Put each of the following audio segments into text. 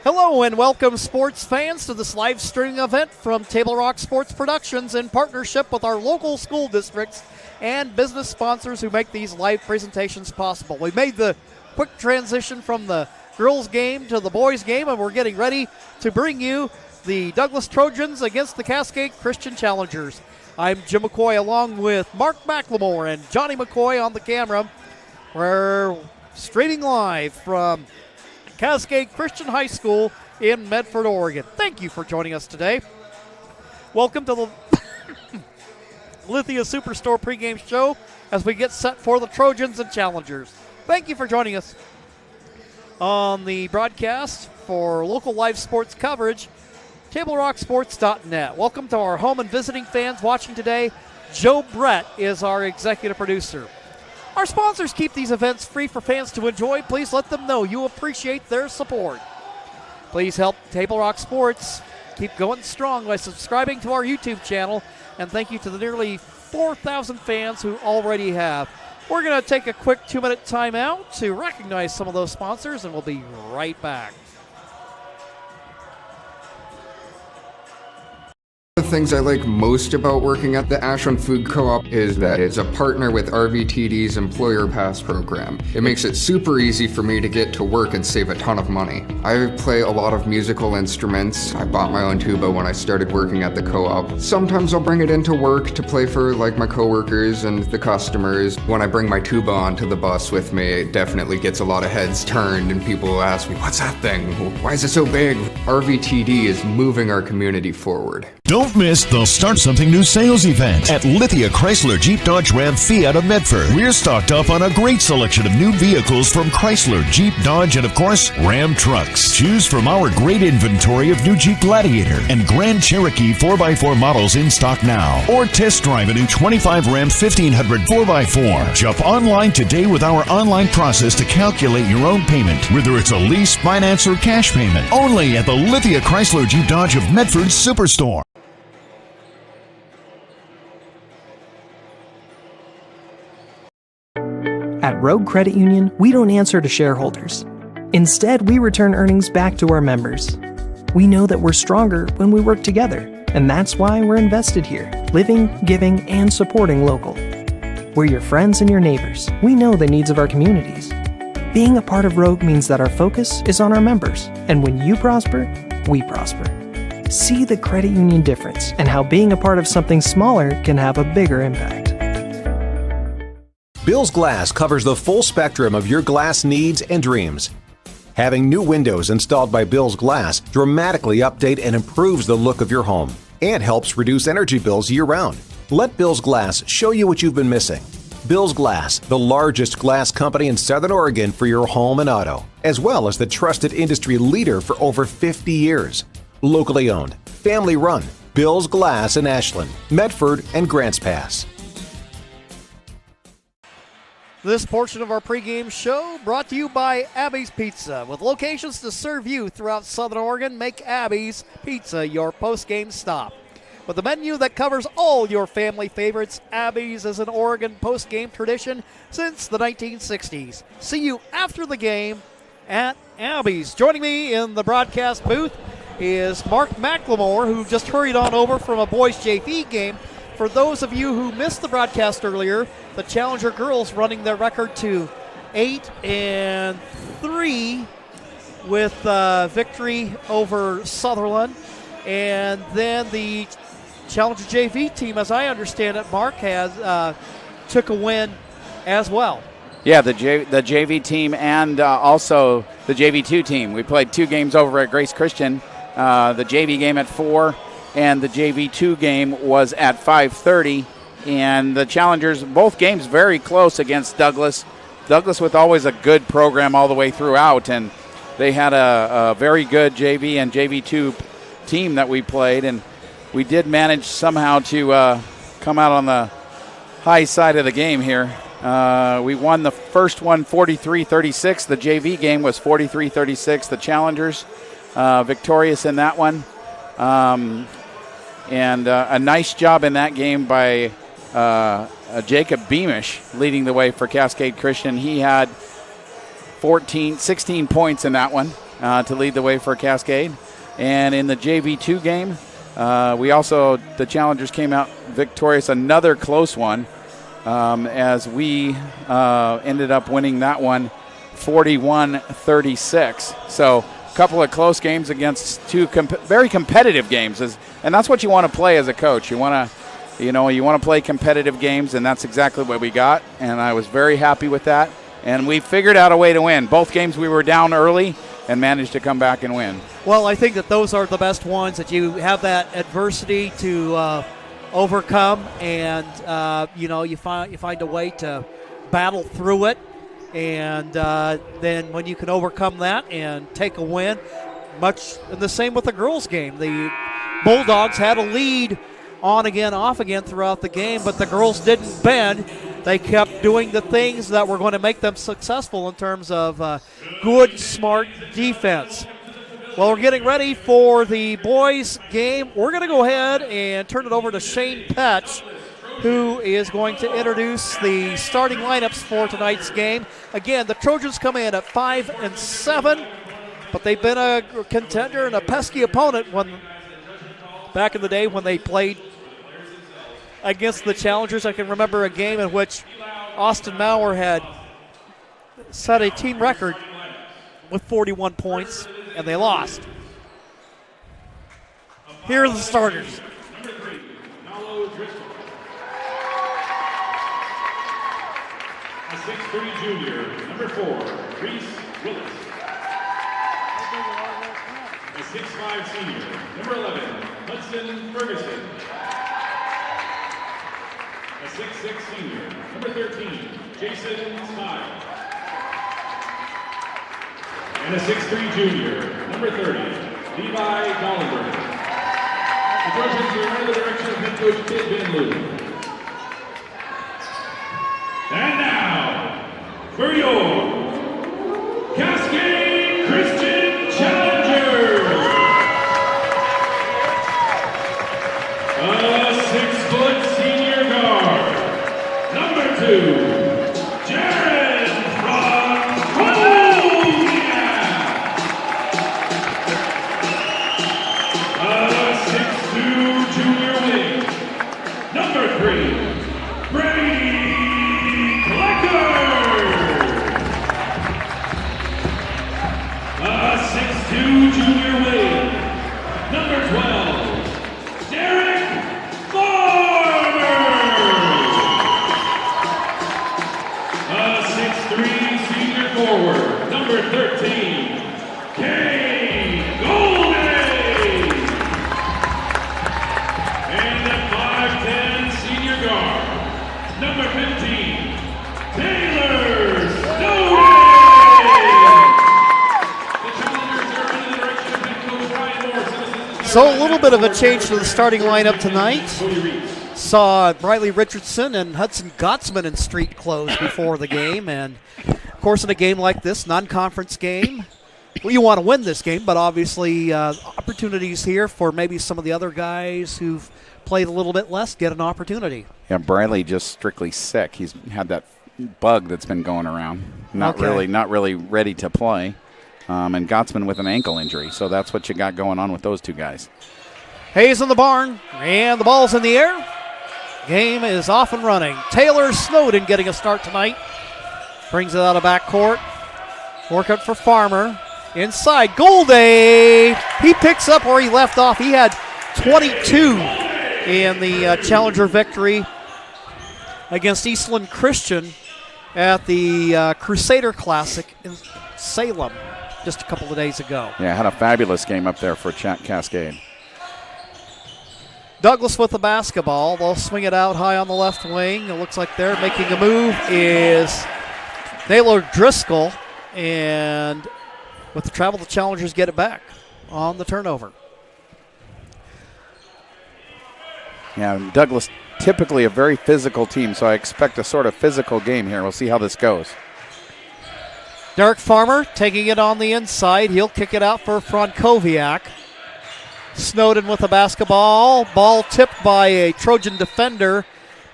Hello and welcome, sports fans, to this live streaming event from Table Rock Sports Productions in partnership with our local school districts and business sponsors who make these live presentations possible. We made the quick transition from the girls' game to the boys' game, and we're getting ready to bring you the Douglas Trojans against the Cascade Christian Challengers. I'm Jim McCoy along with Mark McLemore and Johnny McCoy on the camera. We're streaming live from Cascade Christian High School in Medford, Oregon. Thank you for joining us today. Welcome to the Lithia Superstore pregame show as we get set for the Trojans and Challengers. Thank you for joining us on the broadcast for local live sports coverage, TableRockSports.net. Welcome to our home and visiting fans watching today. Joe Brett is our executive producer. Our sponsors keep these events free for fans to enjoy. Please let them know you appreciate their support. Please help Table Rock Sports keep going strong by subscribing to our YouTube channel, and thank you to the nearly 4,000 fans who already have. We're going to take a quick 2-minute timeout to recognize some of those sponsors, and we'll be right back. The things I like most about working at the Ashland Food Co-op is that it's a partner with RVTD's Employer Pass program. It makes it super easy for me to get to work and save a ton of money. I play a lot of musical instruments. I bought my own tuba when I started working at the co-op. Sometimes I'll bring it into work to play for my coworkers and the customers. When I bring my tuba onto the bus with me, it definitely gets a lot of heads turned and people ask me, "What's that thing? Why is it so big?" RVTD is moving our community forward. Don't miss the Start Something New sales event at Lithia Chrysler Jeep Dodge Ram Fiat of Medford. We're stocked up on a great selection of new vehicles from Chrysler, Jeep, Dodge, and of course, Ram trucks. Choose from our great inventory of new Jeep Gladiator and Grand Cherokee 4x4 models in stock now. Or test drive a new 25 Ram 1500 4x4. Shop online today with our online process to calculate your own payment, whether it's a lease, finance, or cash payment. Only at the Lithia Chrysler Jeep Dodge of Medford Superstore. At Rogue Credit Union, we don't answer to shareholders. Instead, we return earnings back to our members. We know that we're stronger when we work together, and that's why we're invested here, living, giving, and supporting local. We're your friends and your neighbors. We know the needs of our communities. Being a part of Rogue means that our focus is on our members, and when you prosper, we prosper. See the credit union difference and how being a part of something smaller can have a bigger impact. Bill's Glass covers the full spectrum of your glass needs and dreams. Having new windows installed by Bill's Glass dramatically update and improves the look of your home and helps reduce energy bills year-round. Let Bill's Glass show you what you've been missing. Bill's Glass, the largest glass company in Southern Oregon for your home and auto, as well as the trusted industry leader for over 50 years. Locally owned, family run, Bill's Glass in Ashland, Medford, and Grants Pass. This portion of our pregame show brought to you by Abby's Pizza. With locations to serve you throughout Southern Oregon, make Abby's Pizza your postgame stop. With a menu that covers all your family favorites, Abby's is an Oregon postgame tradition since the 1960s. See you after the game at Abby's. Joining me in the broadcast booth is Mark McLemore, who just hurried on over from a boys JV game. For those of you who missed the broadcast earlier, the Challenger girls running their record to 8-3 with victory over Sutherland. And then the Challenger JV team, as I understand it, Mark, has took a win as well. Yeah, the JV team and also the JV2 team. We played 2 games over at Grace Christian. The JV game at 4 and the JV2 game was at 5:30. And the Challengers, both games very close against Douglas. Douglas with always a good program all the way throughout, and they had a very good JV and JV2 team that we played, and we did manage somehow to come out on the high side of the game here. We won the first one 43-36. The JV game was 43-36. The Challengers victorious in that one. And a nice job in that game by Jacob Beamish leading the way for Cascade Christian. He had 16 points in that one. to lead the way for Cascade. And in the JV2 game, the Challengers came out victorious, another close one, as we ended up winning that one 41-36. So a couple of close games against two very competitive games, and that's what you want to play as a coach. You want to play competitive games, and that's exactly what we got, and I was very happy with that. And we figured out a way to win. Both games we were down early and managed to come back and win. Well, I think that those are the best ones, that you have that adversity to overcome, and you find a way to battle through it, and then when you can overcome that and take a win, much the same with the girls' game. The Bulldogs had a lead on again, off again throughout the game, but the girls didn't bend. They kept doing the things that were going to make them successful in terms of good, smart defense. Well, we're getting ready for the boys' game. We're going to go ahead and turn it over to Shane Petch, who is going to introduce the starting lineups for tonight's game. Again, the Trojans come in at 5-7, but they've been a contender and a pesky opponent back in the day when they played against the Challengers. I can remember a game in which Austin Maurer had set a team record with 41 points, and they lost. Here are the starters. A 6'3" junior, number 4, Reese Willis. A 6'5" senior, number 11, Hudson Ferguson. A 6'6" senior, number 13, Jason Smile. And a 6'3" junior, number 30, Levi Dollenberg. The Trojans are under the direction of head coach Ted Van Loo. And now, for your Cascade Christian Challengers, a 6-foot senior guard, number 2, Jared Franconia. A 6'2" junior wing, number 3, Brady junior wing, number 12, Derek Farmer. A 6'3" senior forward, number 13, Kay Golden. And a 5'10" senior guard, number 15, Taylor Snowden. So a little bit of a change to the starting lineup tonight. Saw Briley Richardson and Hudson Gottsman in street clothes before the game. And, of course, in a game like this, non-conference game, well, you want to win this game, but obviously opportunities here for maybe some of the other guys who've played a little bit less get an opportunity. Yeah, Briley just strictly sick. He's had that bug that's been going around. Not really ready to play. And Gottsman with an ankle injury. So that's what you got going on with those two guys. Hayes in the barn, and the ball's in the air. Game is off and running. Taylor Snowden getting a start tonight. Brings it out of backcourt. Workout for Farmer. Inside, Golday. He picks up where he left off. He had 22 in the Challenger victory against Eastland Christian at the Crusader Classic in Salem just a couple of days ago. Yeah, had a fabulous game up there for Cascade. Douglas with the basketball. They'll swing it out high on the left wing. It looks like they're making a move is Naylor Driscoll. And with the travel, the Challengers get it back on the turnover. Yeah, Douglas typically a very physical team, so I expect a sort of physical game here. We'll see how this goes. Derek Farmer taking it on the inside. He'll kick it out for Frankowiak. Snowden with the basketball. Ball tipped by a Trojan defender.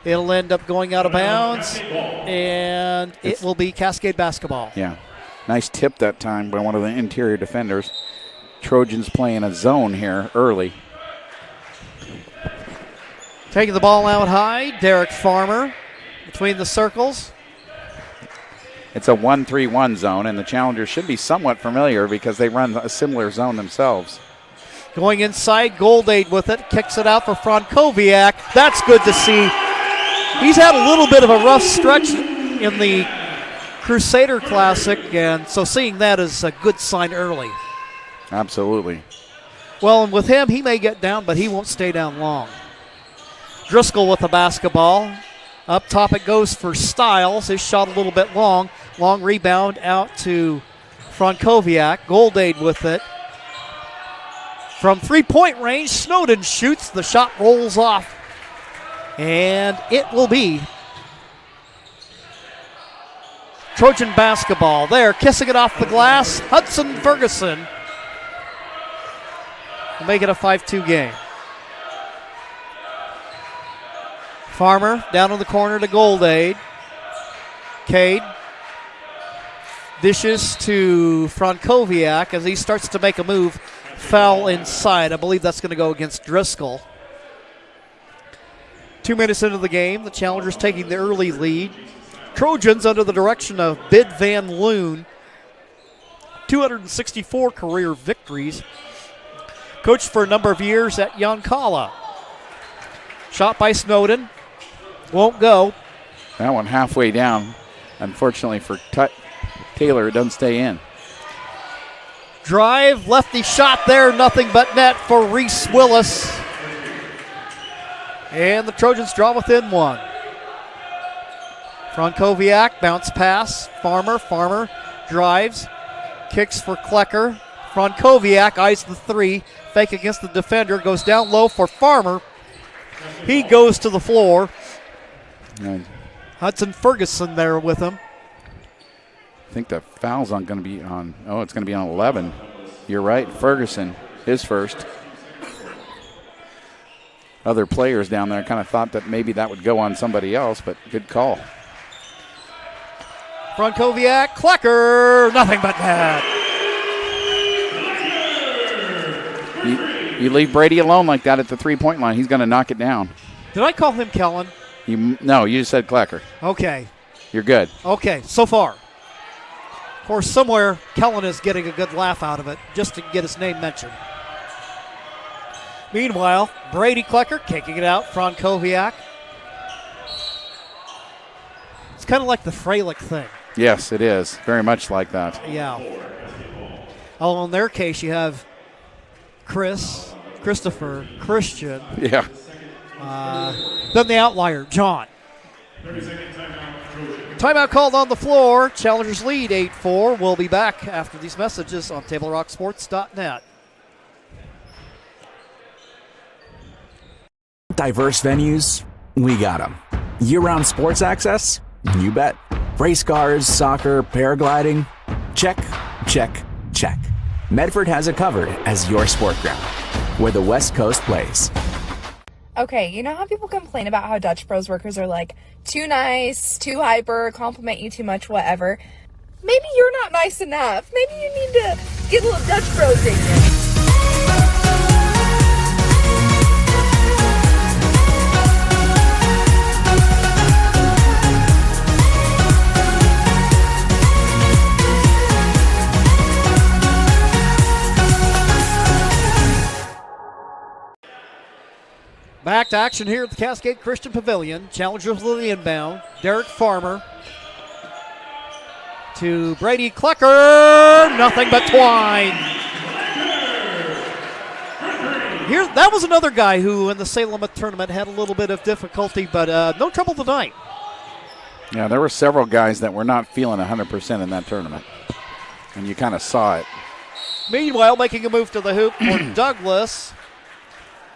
It'll end up going out of bounds, and it will be Cascade basketball. Yeah. Nice tip that time by one of the interior defenders. Trojans playing a zone here early. Taking the ball out high, Derek Farmer between the circles. It's a 1-3-1 zone, and the Challengers should be somewhat familiar because they run a similar zone themselves. Going inside, Goldade with it, kicks it out for Frankowiak. That's good to see. He's had a little bit of a rough stretch in the Crusader Classic, and so seeing that is a good sign early. Absolutely. Well, and with him, he may get down, but he won't stay down long. Driscoll with the basketball. Up top it goes for Stiles. His shot a little bit long. Long rebound out to Frankowiak. Goldade with it. From three-point range, Snowden shoots. The shot rolls off. And it will be Trojan basketball. There, kissing it off the glass. Hudson Ferguson. We'll make it a 5-2 game. Farmer down in the corner to Goldade. Cade dishes to Frankowiak as he starts to make a move. Foul inside. I believe that's going to go against Driscoll. 2 minutes into the game, the Challengers taking the early lead. Trojans under the direction of Bid Van Loon. 264 career victories. Coached for a number of years at Yoncalla. Shot by Snowden. Won't go. That one halfway down. Unfortunately for Taylor, it doesn't stay in. Drive, lefty shot there, nothing but net for Reese Willis. And the Trojans draw within one. Frankowiak, bounce pass. Farmer drives, kicks for Klecker. Frankowiak eyes the three, fake against the defender, goes down low for Farmer. He goes to the floor. And Hudson Ferguson there with him. I think the foul's going to be on. Oh, it's going to be on 11. You're right, Ferguson, his first. Other players down there kind of thought that maybe that would go on somebody else, but good call. Frankowiak, Klecker, nothing but net. You leave Brady alone like that at the three-point line, he's going to knock it down. Did I call him Kellen? No, you just said Klecker. Okay. You're good. Okay, so far. Of course, somewhere Kellen is getting a good laugh out of it just to get his name mentioned. Meanwhile, Brady Klecker kicking it out, Frankowiak. It's kind of like the Freilich thing. Yes, it is. Very much like that. Yeah. Oh, in their case, you have Christopher, Christian. Yeah. Then the outlier, John. Timeout called on the floor. Challengers lead 8-4. We'll be back after these messages on TableRockSports.net. Diverse venues, we got them. Year-round sports access? You bet. Race cars, soccer, paragliding? Check, check, check. Medford has it covered as your sport ground, where the West Coast plays. Okay, you know how people complain about how Dutch Bros workers are like too nice, too hyper, compliment you too much, whatever? Maybe you're not nice enough. Maybe you need to get a little Dutch Bros in you. Back to action here at the Cascade Christian Pavilion. Challengers with the inbound. Derek Farmer to Brady Klecker. Nothing but twine. Here, that was another guy who in the Salem tournament had a little bit of difficulty, but no trouble tonight. Yeah, there were several guys that were not feeling 100% in that tournament, and you kind of saw it. Meanwhile, making a move to the hoop for Douglas.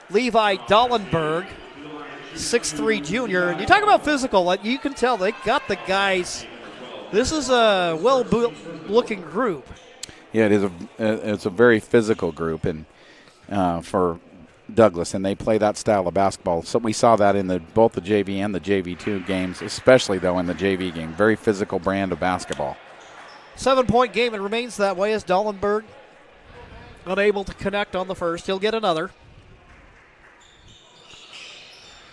Levi Dollenberg, 6'3 junior. And you talk about physical, you can tell they got the guys. This is a well-built looking group. Yeah, it's a very physical group and for Douglas, and they play that style of basketball. So we saw that in both the JV and the JV2 games, especially, though, in the JV game. Very physical brand of basketball. 7-point game. It remains that way as Dollenberg unable to connect on the first. He'll get another.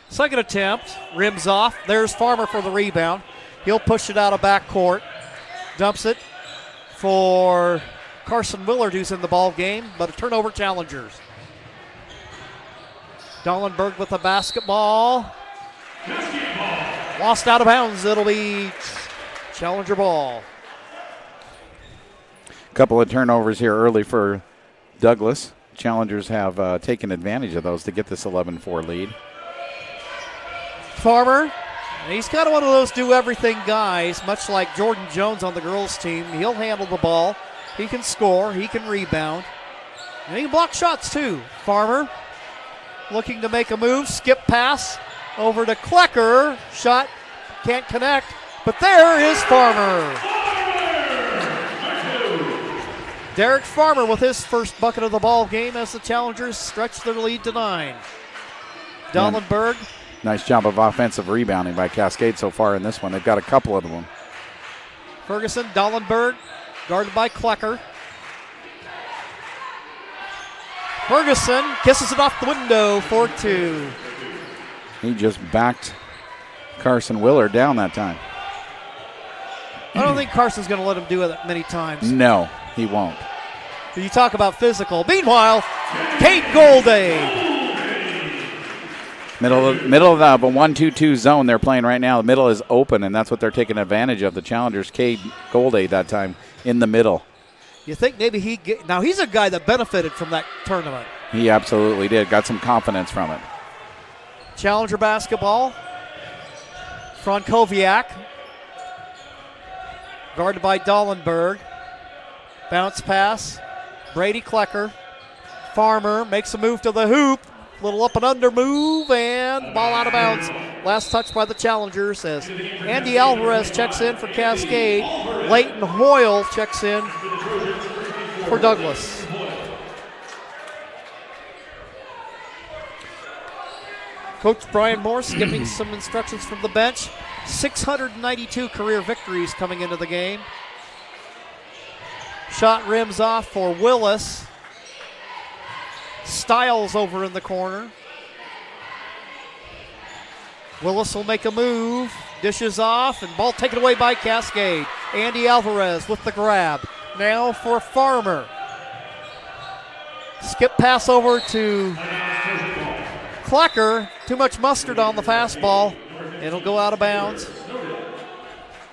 Second attempt, rims off. There's Farmer for the rebound. He'll push it out of backcourt. Dumps it for Carson Willard, who's in the ball game, but a turnover, Challengers. Dollenberg with the basketball. Lost out of bounds. It'll be Challenger ball. A couple of turnovers here early for Douglas. Challengers have taken advantage of those to get this 11-4 lead. Farmer, he's kind of one of those do-everything guys, much like Jordan Jones on the girls' team. He'll handle the ball. He can score. He can rebound. And he can block shots, too. Farmer looking to make a move. Skip pass over to Klecker. Shot can't connect, but there is Farmer. Derek Farmer with his first bucket of the ball game as the Challengers stretch their lead to 9. Dollenberg. Nice job of offensive rebounding by Cascade so far in this one. They've got a couple of them. Ferguson, Dollenberg, guarded by Klecker. Ferguson kisses it off the window for 2. He just backed Carson Willard down that time. I don't think Carson's going to let him do it many times. No, he won't. You talk about physical. Meanwhile, Kate Golday. Middle of the 1-2-2 zone they're playing right now. The middle is open, and that's what they're taking advantage of. The Challengers, Cade Golday that time in the middle. You think maybe now he's a guy that benefited from that tournament. He absolutely did. Got some confidence from it. Challenger basketball. Frankowiak. Guarded by Dollenberg. Bounce pass. Brady Klecker. Farmer makes a move to the hoop. Little up and under move, and ball out of bounds. Last touch by the Challengers as Andy Alvarez checks in for Cascade. Leighton Hoyle checks in for Douglas. Coach Brian Morse giving some instructions from the bench. 692 career victories coming into the game. Shot rims off for Willis. Styles over in the corner. Willis will make a move. Dishes off, and ball taken away by Cascade. Andy Alvarez with the grab. Now for Farmer. Skip pass over to Klecker. Too much mustard on the fastball. It'll go out of bounds.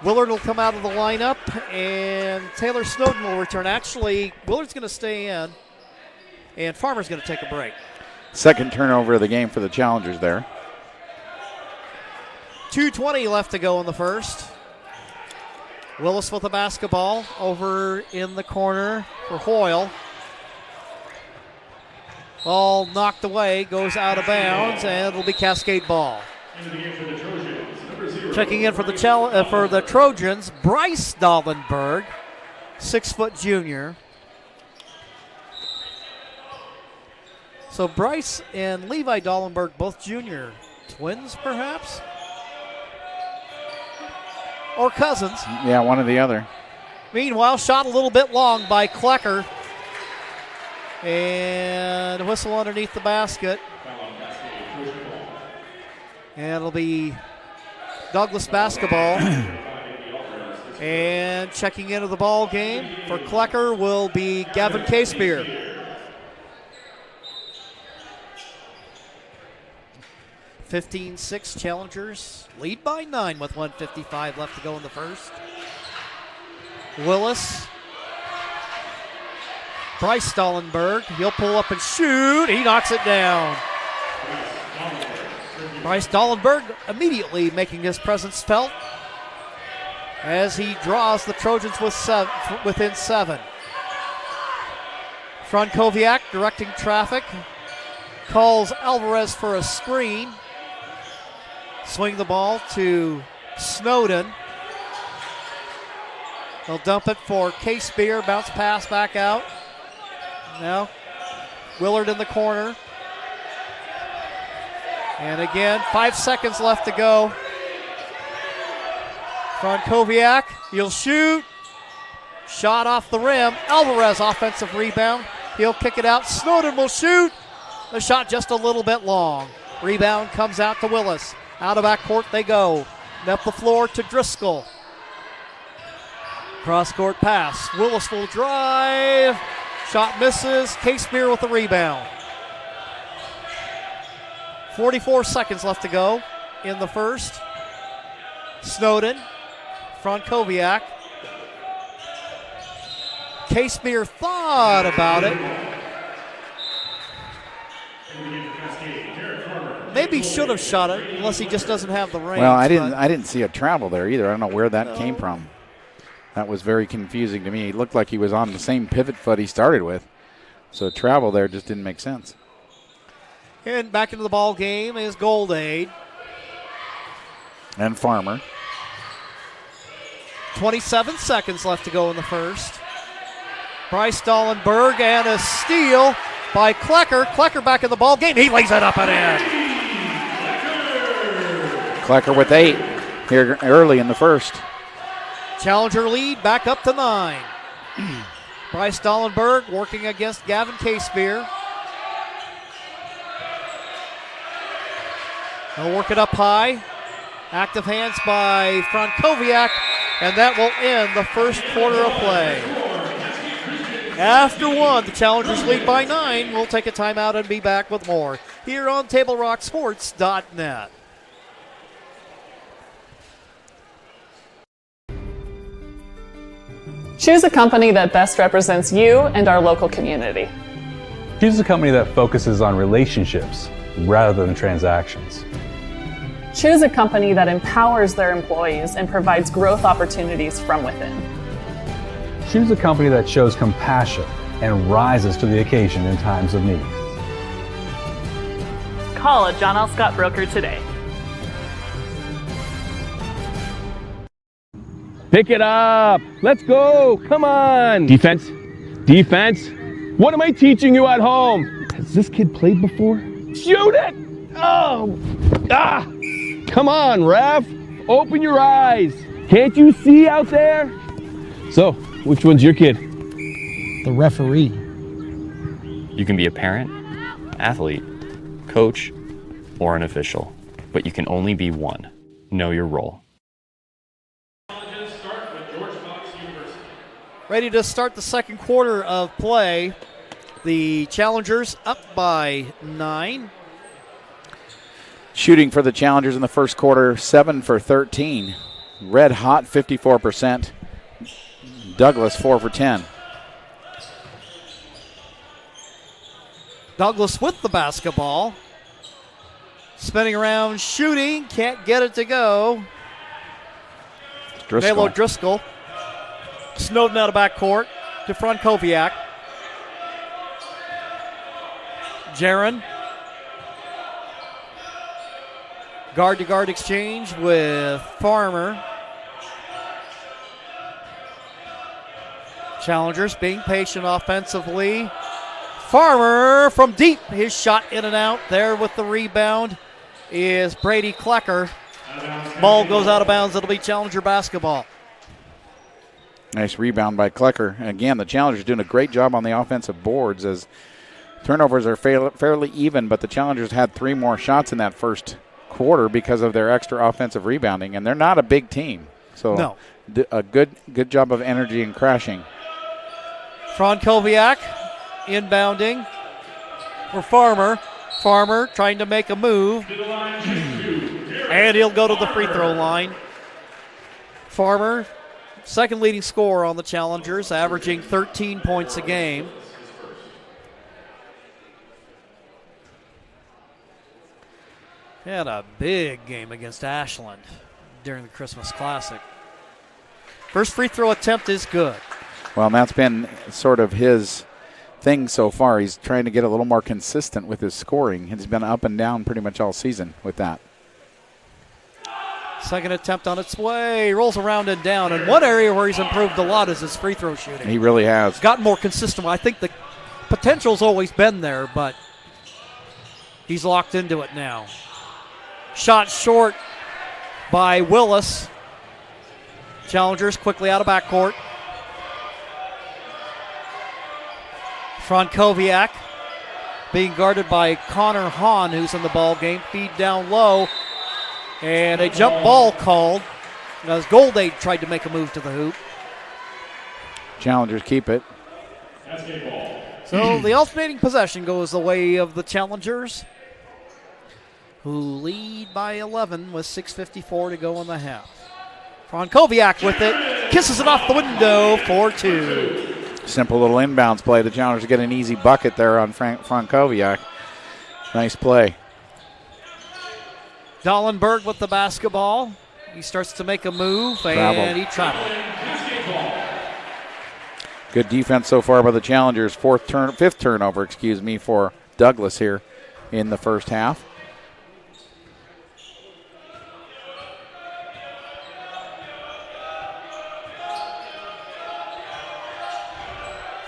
Willard will come out of the lineup, and Taylor Snowden will return. Actually, Willard's going to stay in, and Farmer's going to take a break. Second turnover of the game for the Challengers there. 2:20 left to go in the first. Willis with the basketball over in the corner for Hoyle. Ball knocked away, goes out of bounds, and it'll be Cascade ball. Checking in for the Trojans, Bryce Dollenberg, 6-foot junior. So Bryce and Levi Dollenberg, both junior twins, perhaps? Or cousins. Yeah, one or the other. Meanwhile, shot a little bit long by Klecker. And a whistle underneath the basket. And it'll be Douglas basketball. And checking into the ball game for Klecker will be Gavin Casebeer. 15-6 Challengers. Lead by 9 with 1:55 left to go in the first. Willis. Bryce Dollenberg. He'll pull up and shoot. He knocks it down. Bryce Dollenberg immediately making his presence felt as he draws the Trojans within 7. Frankowiak directing traffic. Calls Alvarez for a screen. Swing the ball to Snowden. They'll dump it for Casebeer. Bounce pass back out. Now Willard in the corner. And again, 5 seconds left to go. Frankowiak, he'll shoot. Shot off the rim. Alvarez offensive rebound. He'll kick it out. Snowden will shoot. The shot just a little bit long. Rebound comes out to Willis. Out of backcourt they go. Up the floor to Driscoll. Cross-court pass. Willis will drive. Shot misses. Casebir with the rebound. 44 seconds left to go in the first. Snowden. Frankowiak. Casebir thought about it. Maybe should have shot it, unless he just doesn't have the range. Well, I didn't see a travel there either. I don't know where that came from. That was very confusing to me. He looked like he was on the same pivot foot he started with. So travel there just didn't make sense. And back into the ball game is Goldade. And Farmer. 27 seconds left to go in the first. Bryce Dahlenberg and a steal by Klecker. Klecker back in the ball game. He lays it up and in. Klecker with 8 here early in the first. Challenger lead back up to 9. Bryce Dahlenberg working against Gavin Casebir. They'll work it up high. Active hands by Frankowiak, and that will end the first quarter of play. After one, the Challengers lead by 9. We'll take a timeout and be back with more here on TableRockSports.net. Choose a company that best represents you and our local community. Choose a company that focuses on relationships rather than transactions. Choose a company that empowers their employees and provides growth opportunities from within. Choose a company that shows compassion and rises to the occasion in times of need. Call a John L. Scott broker today. Pick it up. Let's go. Come on. Defense. Defense. What am I teaching you at home? Has this kid played before? Shoot it. Oh. Ah. Come on, ref. Open your eyes. Can't you see out there? So, which one's your kid? The referee. You can be a parent, athlete, coach, or an official, but you can only be one. Know your role. Ready to start the second quarter of play. The Challengers up by 9. Shooting for the Challengers in the first quarter, 7 for 13. Red hot, 54%. Douglas, 4 for 10. Douglas with the basketball. Spinning around, shooting, can't get it to go. Melo Driscoll. Snowden out of backcourt to Frankowiak. Jaron. Guard-to-guard exchange with Farmer. Challengers being patient offensively. Farmer from deep. His shot in and out. There with the rebound is Brady Klecker. Ball goes out of bounds. It'll be Challenger basketball. Nice rebound by Klecker. Again, the Challengers doing a great job on the offensive boards as turnovers are fairly even, but the Challengers had 3 more shots in that first quarter because of their extra offensive rebounding, and they're not a big team. So no. A good job of energy and crashing. Frankowiak inbounding for Farmer. Farmer trying to make a move. And he'll go to the free throw line. Farmer, second leading scorer on the Challengers, averaging 13 points a game. Had a big game against Ashland during the Christmas Classic. First free throw attempt is good. Well, and that's been sort of his thing so far. He's trying to get a little more consistent with his scoring. He's been up and down pretty much all season with that. Second attempt on its way. Rolls around and down. And one area where he's improved a lot is his free throw shooting. He really has. Gotten more consistent. I think the potential's always been there, but he's locked into it now. Shot short by Willis. Challengers quickly out of backcourt. Frankowiak being guarded by Connor Hahn, who's in the ball game. Feed down low, and a jump ball called as Goldade tried to make a move to the hoop. Challengers keep it. So the alternating possession goes the way of the Challengers, who lead by 11 with 6:54 to go in the half. Frankowiak with it, kisses it off the window for 2. Simple little inbounds play. The Challengers get an easy bucket there on Frankowiak. Nice play. Dallenberg with the basketball. He starts to make a move, and he traveled. Good defense so far by the Challengers. Fifth turnover, for Douglas here in the first half.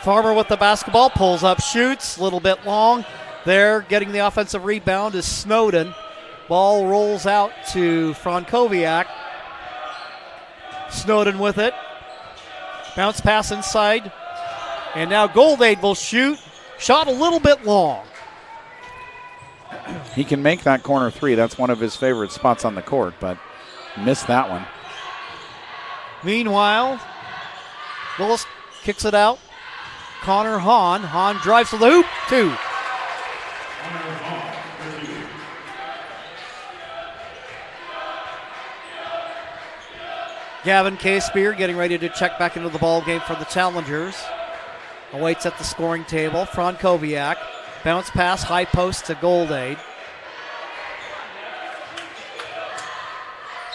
Farmer with the basketball, pulls up, shoots, a little bit long. There, getting the offensive rebound is Snowden. Ball rolls out to Frankowiak. Snowden with it. Bounce pass inside. And now Goldade will shoot. Shot a little bit long. He can make that corner three. That's one of his favorite spots on the court, but missed that one. Meanwhile, Willis kicks it out. Connor Hahn. Hahn drives to the hoop. 2. Gavin K-Spear getting ready to check back into the ball game for the Challengers. Awaits at the scoring table. Frankowiak. Bounce pass, high post to Goldade.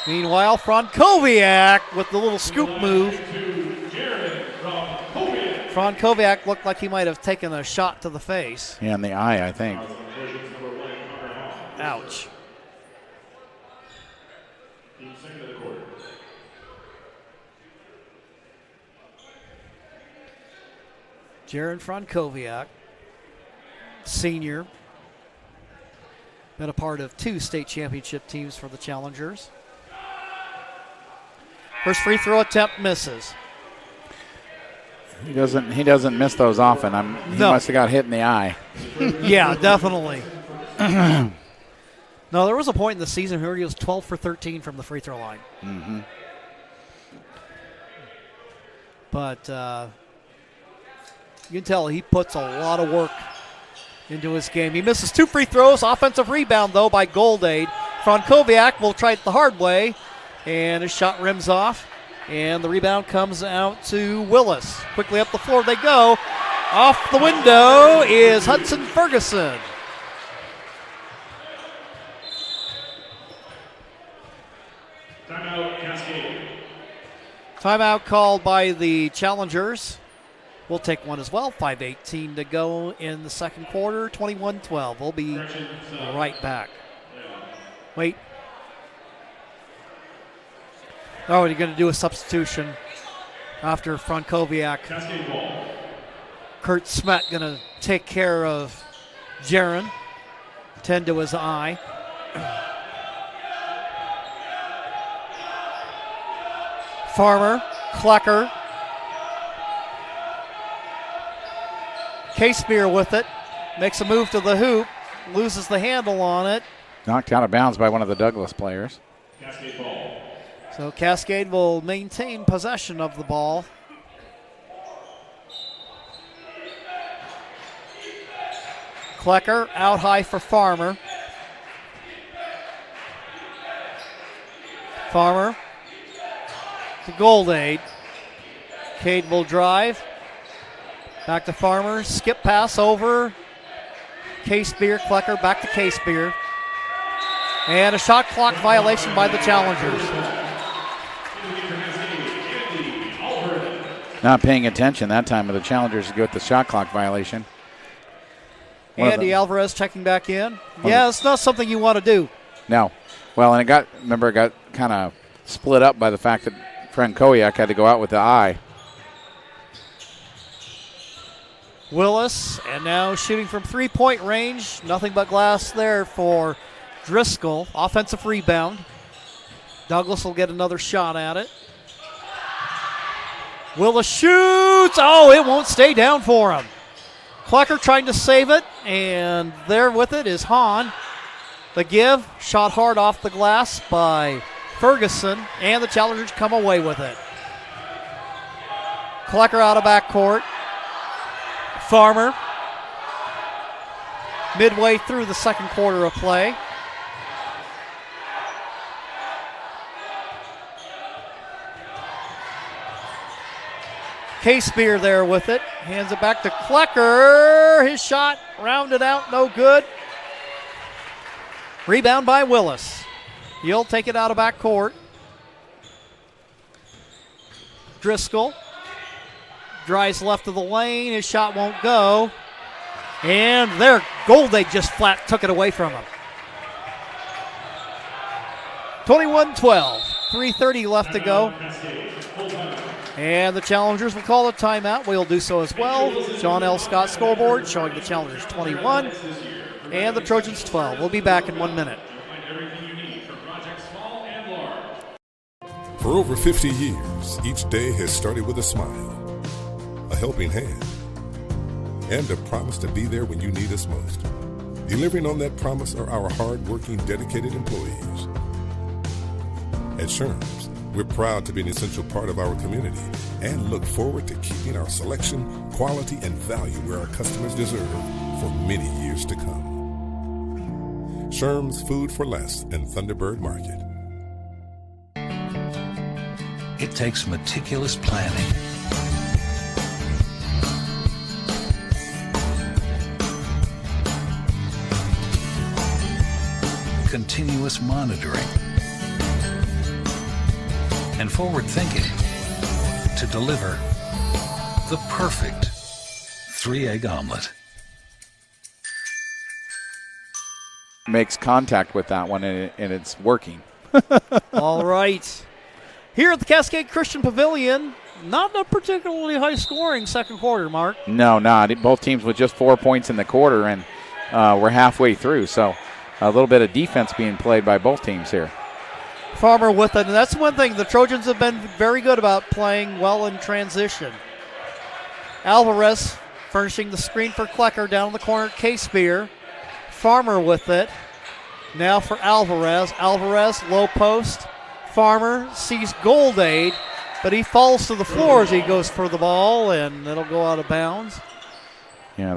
Meanwhile, Frankowiak with the little scoop move. Frankowiak looked like he might have taken a shot to the face. Yeah, in the eye, I think. Ouch. Jaron Frankowiak, senior, been a part of 2 state championship teams for the Challengers. First free throw attempt misses. He doesn't miss those often. He must have got hit in the eye. Yeah, definitely. No, there was a point in the season where he was 12 for 13 from the free throw line. Mm-hmm. But you can tell he puts a lot of work into his game. He misses 2 free throws. Offensive rebound, though, by Goldade. Frankowiak will try it the hard way, and his shot rims off. And the rebound comes out to Willis. Quickly up the floor they go. Off the window is Hudson Ferguson. Timeout, Cascade. Timeout called by the Challengers. We'll take one as well. 5:18 to go in the second quarter. 21-12. We'll be right back. Wait. Oh, you're going to do a substitution after Frankowiak. Kurt Smet going to take care of Jaron. Tend to his eye. Farmer, Klecker. K-Spear with it. Makes a move to the hoop. Loses the handle on it. Knocked out of bounds by one of the Douglas players. Cascade ball. So Cascade will maintain possession of the ball. Klecker out high for Farmer. Farmer to Goldade. Cade will drive. Back to Farmer. Skip pass over. K-Spear, Klecker back to K-Spear. And a shot clock violation by the Challengers. Not paying attention that time of the Challengers to go with the shot clock violation. Andy Alvarez checking back in. Yeah, it's not something you want to do. No. Well, and it got kind of split up by the fact that Frankowiak had to go out with the eye. Willis, and now shooting from three-point range. Nothing but glass there for Driscoll. Offensive rebound. Douglas will get another shot at it. Willis shoots. Oh, it won't stay down for him. Klecker trying to save it, and there with it is Hahn. The give, shot hard off the glass by Ferguson, and the Challengers come away with it. Klecker out of backcourt. Farmer. Midway through the second quarter of play. K-Spear there with it. Hands it back to Klecker. His shot rounded out, no good. Rebound by Willis. He'll take it out of backcourt. Driscoll drives left of the lane. His shot won't go. And there, Golday just flat took it away from him. 21-12. 3:30 left to go. And the Challengers will call a timeout. We'll do so as well. John L. Scott scoreboard showing the Challengers 21 and the Trojans 12. We'll be back in 1 minute. For over 50 years, each day has started with a smile, a helping hand, and a promise to be there when you need us most. Delivering on that promise are our hard-working, dedicated employees. At Sherms, we're proud to be an essential part of our community and look forward to keeping our selection, quality, and value where our customers deserve for many years to come. Sherms Food for Less and Thunderbird Market. It takes meticulous planning, continuous monitoring, and forward thinking to deliver the perfect 3-egg omelet. Makes contact with that one, and it's working. All right. Here at the Cascade Christian Pavilion, not a particularly high-scoring second quarter, Mark. No, not. Both teams with just 4 points in the quarter, and we're halfway through. So a little bit of defense being played by both teams here. Farmer with it, and that's one thing. The Trojans have been very good about playing well in transition. Alvarez furnishing the screen for Klecker down in the corner. K-Spear. Farmer with it. Now for Alvarez. Alvarez, low post. Farmer sees Golday, but he falls to the floor as he goes for the ball, and it'll go out of bounds. Yeah,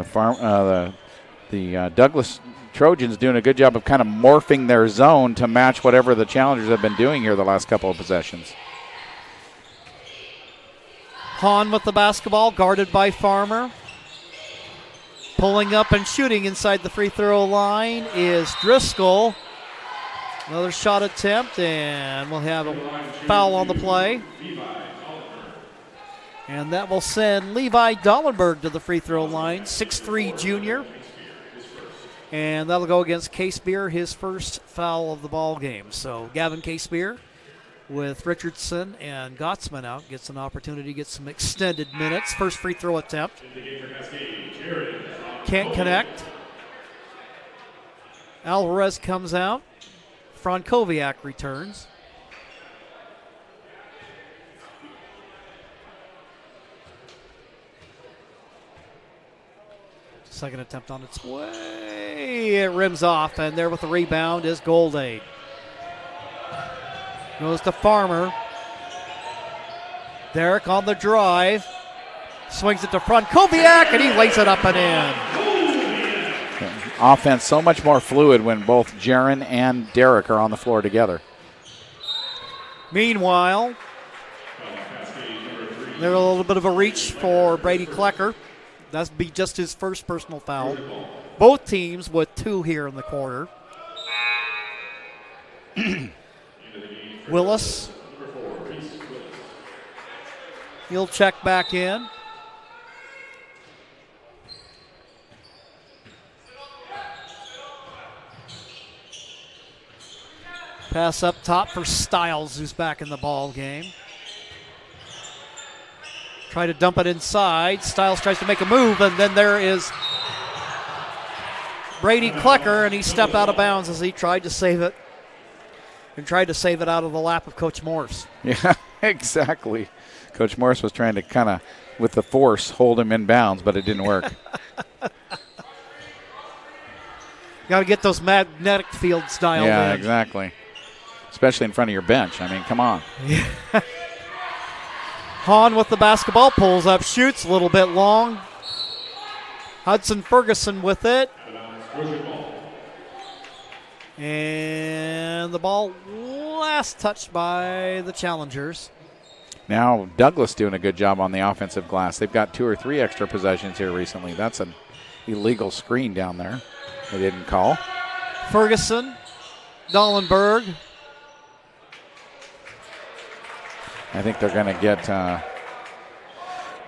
the Douglas Trojans doing a good job of kind of morphing their zone to match whatever the Challengers have been doing here the last couple of possessions. Hahn with the basketball, guarded by Farmer. Pulling up and shooting inside the free throw line is Driscoll. Another shot attempt, and we'll have a foul on the play. And that will send Levi Dollenberg to the free throw line, 6'3" junior. And that'll go against K-Spear, his first foul of the ball game. So Gavin K-Spear with Richardson and Gottsman out gets an opportunity to get some extended minutes. First free throw attempt. Can't connect. Alvarez comes out. Frankowiak returns. Second attempt on its way. It rims off, and there with the rebound is Golday. Goes to Farmer. Derek on the drive. Swings it to Frankowiak, and he lays it up and in. Offense so much more fluid when both Jaron and Derek are on the floor together. Meanwhile, there's a little bit of a reach for Brady Klecker. That'd be just his first personal foul. Both teams with 2 here in the quarter. Willis. He'll check back in. Pass up top for Stiles, who's back in the ball game. Try to dump it inside. Stiles tries to make a move, and then there is Brady Klecker, and he stepped out of bounds as he tried to save it. And tried to save it out of the lap of Coach Morse. Yeah, exactly. Coach Morse was trying to kind of with the force, hold him in bounds, but it didn't work. Got to get those magnetic fields dialed in. Yeah, exactly. Especially in front of your bench. I mean, come on. Hahn with the basketball, pulls up, shoots a little bit long. Hudson Ferguson with it. And the ball last touched by the challengers. Now Douglas doing a good job on the offensive glass. They've got 2 or 3 extra possessions here recently. That's an illegal screen down there. They didn't call. Ferguson, Dollenberg. I think they're going to get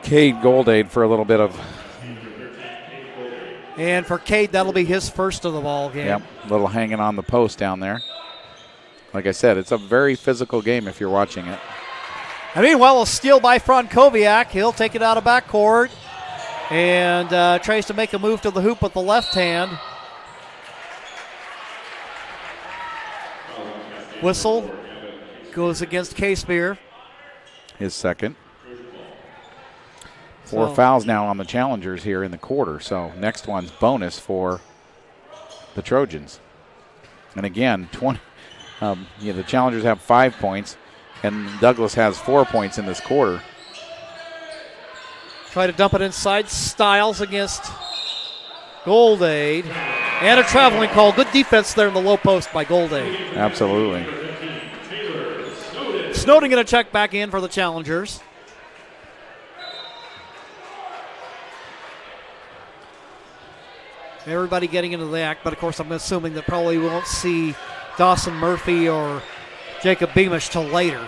Cade Goldade for a little bit of. And for Cade, that'll be his first of the ball game. Yep, a little hanging on the post down there. Like I said, it's a very physical game if you're watching it. And meanwhile, a steal by Frankowiak. He'll take it out of backcourt and tries to make a move to the hoop with the left hand. Whistle goes against K-Spear. His second. 4 fouls now on the challengers here in the quarter. So next one's bonus for the Trojans. And again, the challengers have 5 points, and Douglas has 4 points in this quarter. Try to dump it inside. Styles against Goldade. And a traveling call. Good defense there in the low post by Goldade. Absolutely. Snowden going to check back in for the challengers. Everybody getting into the act, but of course I'm assuming that probably we won't see Dawson Murphy or Jacob Beamish till later.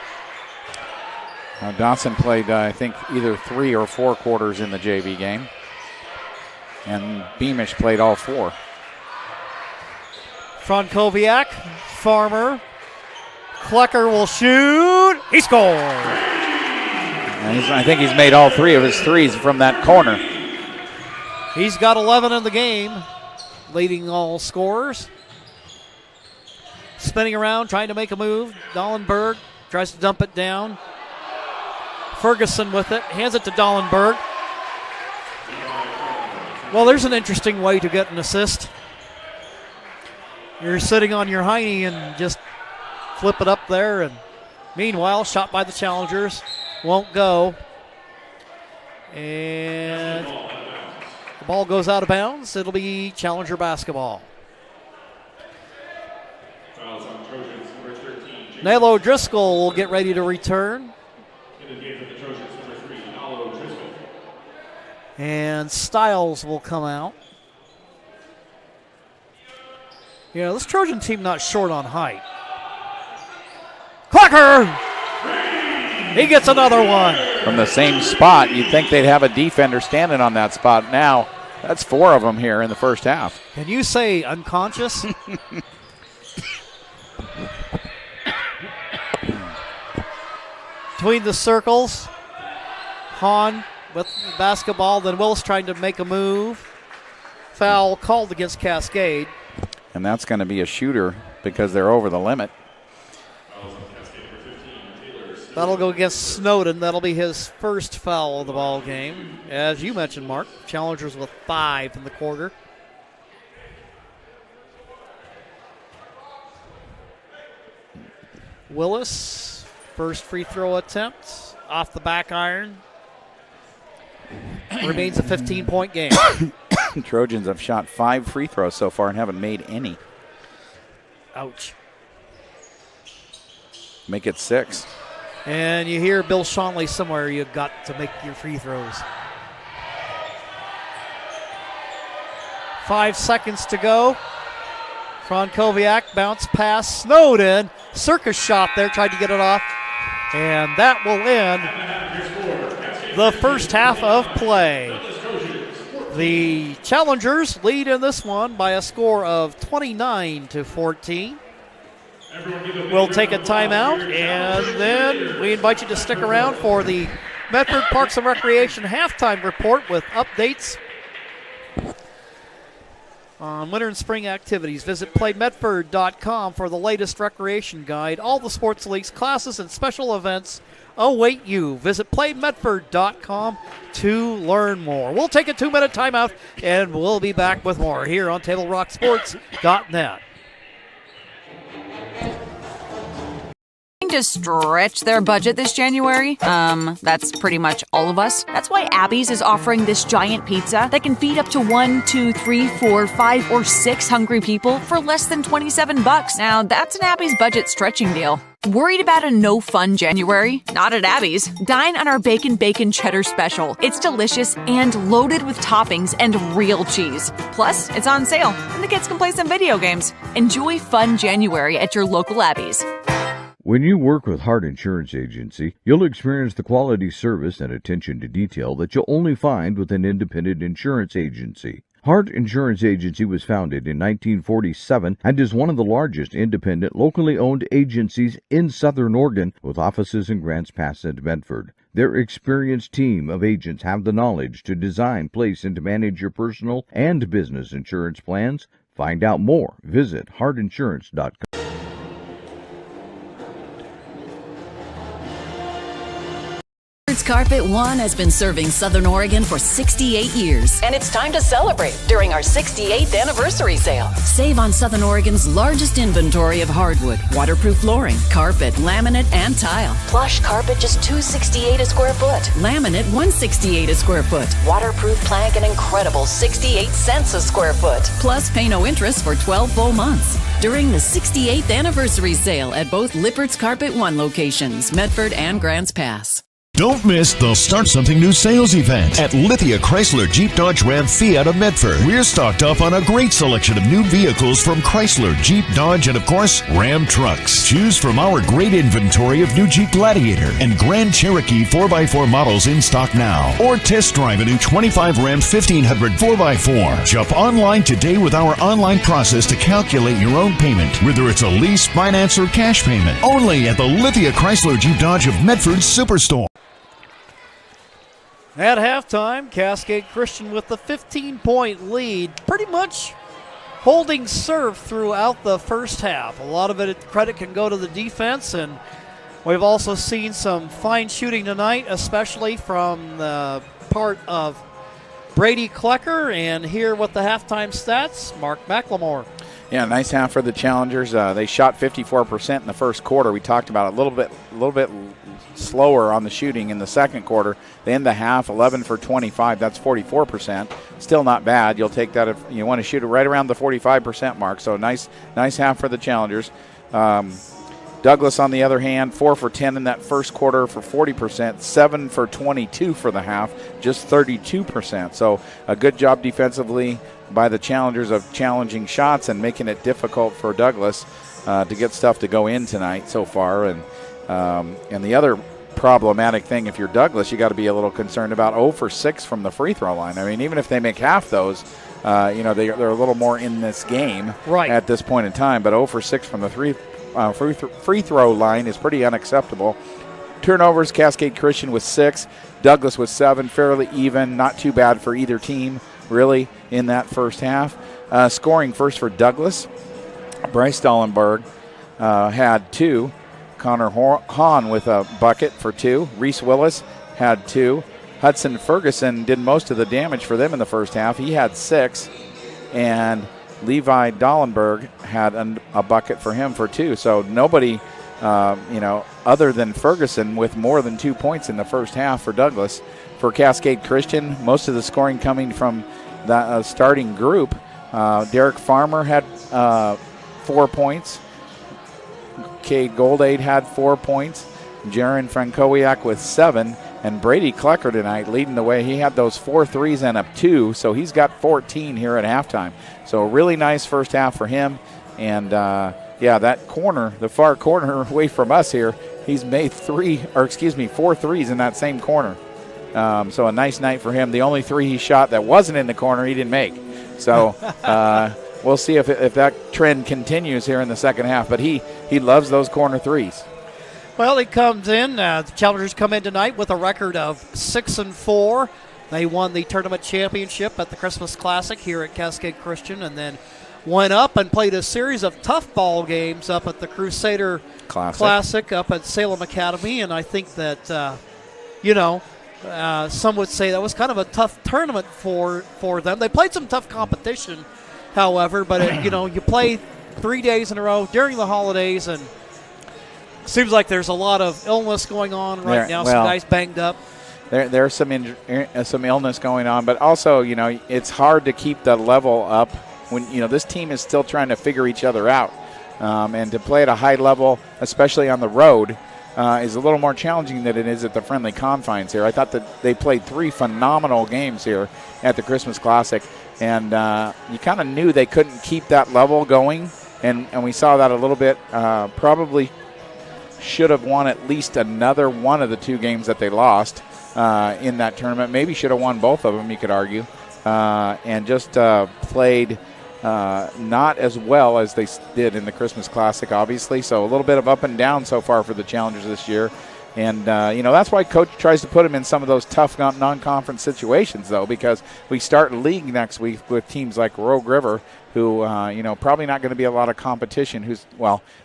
Dawson played, I think, either 3 or 4 quarters in the JV game. And Beamish played all 4. Frankowiak, Farmer, Klecker will shoot. He scores. And I think he's made all 3 of his threes from that corner. He's got 11 in the game, leading all scorers. Spinning around, trying to make a move. Dollenberg tries to dump it down. Ferguson with it, hands it to Dollenberg. Well, there's an interesting way to get an assist. You're sitting on your hiney and just flip it up there. And meanwhile, shot by the challengers. Won't go. And the ball goes out of bounds. It'll be challenger basketball. Nalo Driscoll will get ready to return. And Styles will come out. Yeah, this Trojan team not short on height. Klecker! He gets another one. From the same spot, you'd think they'd have a defender standing on that spot. Now, that's 4 of them here in the first half. Can you say unconscious? Between the circles, Hahn with the basketball, then Willis trying to make a move. Foul called against Cascade. And that's going to be a shooter because they're over the limit. That'll go against Snowden. That'll be his first foul of the ball game. As you mentioned, Mark, challengers with 5 in the quarter. Willis, first free throw attempt off the back iron. Remains a 15-point game. Trojans have shot 5 free throws so far and haven't made any. Ouch. Make it 6. And you hear Bill Shonley somewhere, you got to make your free throws. 5 seconds to go. Frankowiak bounce pass, Snowden. Circus shot there, tried to get it off. And that will end the first half of play. The challengers lead in this one by a score of 29-14. We'll take a timeout, and then we invite you to stick around for the Medford Parks and Recreation halftime report with updates on winter and spring activities. Visit playmedford.com for the latest recreation guide. All the sports leagues, classes, and special events await you. Visit playmedford.com to learn more. We'll take a 2-minute timeout, and we'll be back with more here on TableRockSports.net. To stretch their budget this January? That's pretty much all of us. That's why Abby's is offering this giant pizza that can feed up to 1, 2, 3, 4, 5, or 6 hungry people for less than $27. Now, that's an Abby's budget stretching deal. Worried about a no-fun January? Not at Abby's. Dine on our Bacon Cheddar Special. It's delicious and loaded with toppings and real cheese. Plus, it's on sale, and the kids can play some video games. Enjoy fun January at your local Abby's. When you work with Hart Insurance Agency, you'll experience the quality service and attention to detail that you'll only find with an independent insurance agency. Hart Insurance Agency was founded in 1947 and is one of the largest independent, locally owned agencies in Southern Oregon, with offices in Grants Pass and Medford. Their experienced team of agents have the knowledge to design, place, and to manage your personal and business insurance plans. Find out more. Visit hartinsurance.com. Carpet One has been serving Southern Oregon for 68 years. And it's time to celebrate during our 68th anniversary sale. Save on Southern Oregon's largest inventory of hardwood, waterproof flooring, carpet, laminate, and tile. Plush carpet just $268 a square foot. Laminate $168 a square foot. Waterproof plank an incredible 68 cents a square foot. Plus pay no interest for 12 full months. During the 68th anniversary sale at both Lippert's Carpet One locations, Medford and Grants Pass. Don't miss the Start Something New sales event at Lithia Chrysler Jeep Dodge Ram Fiat of Medford. We're stocked up on a great selection of new vehicles from Chrysler, Jeep, Dodge, and of course, Ram trucks. Choose from our great inventory of new Jeep Gladiator and Grand Cherokee 4x4 models in stock now. Or test drive a new 25 Ram 1500 4x4. Shop online today with our online process to calculate your own payment, whether it's a lease, finance, or cash payment. Only at the Lithia Chrysler Jeep Dodge of Medford Superstore. At halftime, Cascade Christian with the 15-point lead, pretty much holding serve throughout the first half. A lot of it, credit can go to the defense, and we've also seen some fine shooting tonight, especially from the part of Brady Klecker. And here with the halftime stats, Mark McLemore. Yeah, nice half for the Challengers. They shot 54% in the first quarter. We talked about it a little bit slower on the shooting in the second quarter. They end the half 11 for 25. That's 44%. Still not bad. You'll take that if you want to shoot it right around the 45% mark. So nice half for the Challengers. Douglas, on the other hand, 4 for 10 in that first quarter for 40%, 7 for 22 for the half, just 32%. So a good job defensively by the Challengers of challenging shots and making it difficult for Douglas to get stuff to go in tonight so far. And the other problematic thing, if you're Douglas, you got to be a little concerned about 0 for 6 from the free throw line. I mean, even if they make half those, they're a little more in this game at this point in time. But 0 for 6 from the free throw line is pretty unacceptable. Turnovers, Cascade Christian with 6, Douglas with 7, fairly even, not too bad for either team, really, in that first half. Scoring first for Douglas, Bryce Dallenberg had 2. Connor Hahn with a bucket for 2. Reese Willis had 2. Hudson Ferguson did most of the damage for them in the first half. He had 6. And Levi Dallenberg had a bucket for him for 2. So nobody, other than Ferguson with more than 2 points in the first half for Douglas. For Cascade Christian, most of the scoring coming from the starting group. Derek Farmer had 4 points. Cade Goldade had 4 points. Jaron Frankowiak with 7. And Brady Klecker tonight leading the way. He had those 4 threes and up 2, so he's got 14 here at halftime. So a really nice first half for him. And, that corner, the far corner away from us here, he's made 4 threes in that same corner. So a nice night for him. The only 3 he shot that wasn't in the corner he didn't make. So we'll see if that trend continues here in the second half. But he loves those corner threes. Well, he comes in. The Challengers come in tonight with a record of 6-4, They won the tournament championship at the Christmas Classic here at Cascade Christian, and then went up and played a series of tough ball games up at the Crusader Classic up at Salem Academy. And I think that, some would say that was kind of a tough tournament for them. They played some tough competition, however, but, you play 3 days in a row during the holidays, and seems like there's a lot of illness going on right now. Some guys banged up. There's some illness going on, but also, it's hard to keep the level up when, this team is still trying to figure each other out. And to play at a high level, especially on the road, is a little more challenging than it is at the friendly confines here. I thought that they played 3 phenomenal games here at the Christmas Classic, and you kind of knew they couldn't keep that level going, and we saw that a little bit. Probably should have won at least another one of the 2 games that they lost in that tournament. Maybe should have won both of them, you could argue, and just played not as well as they did in the Christmas Classic, obviously. So a little bit of up and down so far for the Challengers this year. And, that's why Coach tries to put them in some of those tough non-conference situations, though, because we start league next week with teams like Rogue River, who, probably not going to be a lot of competition.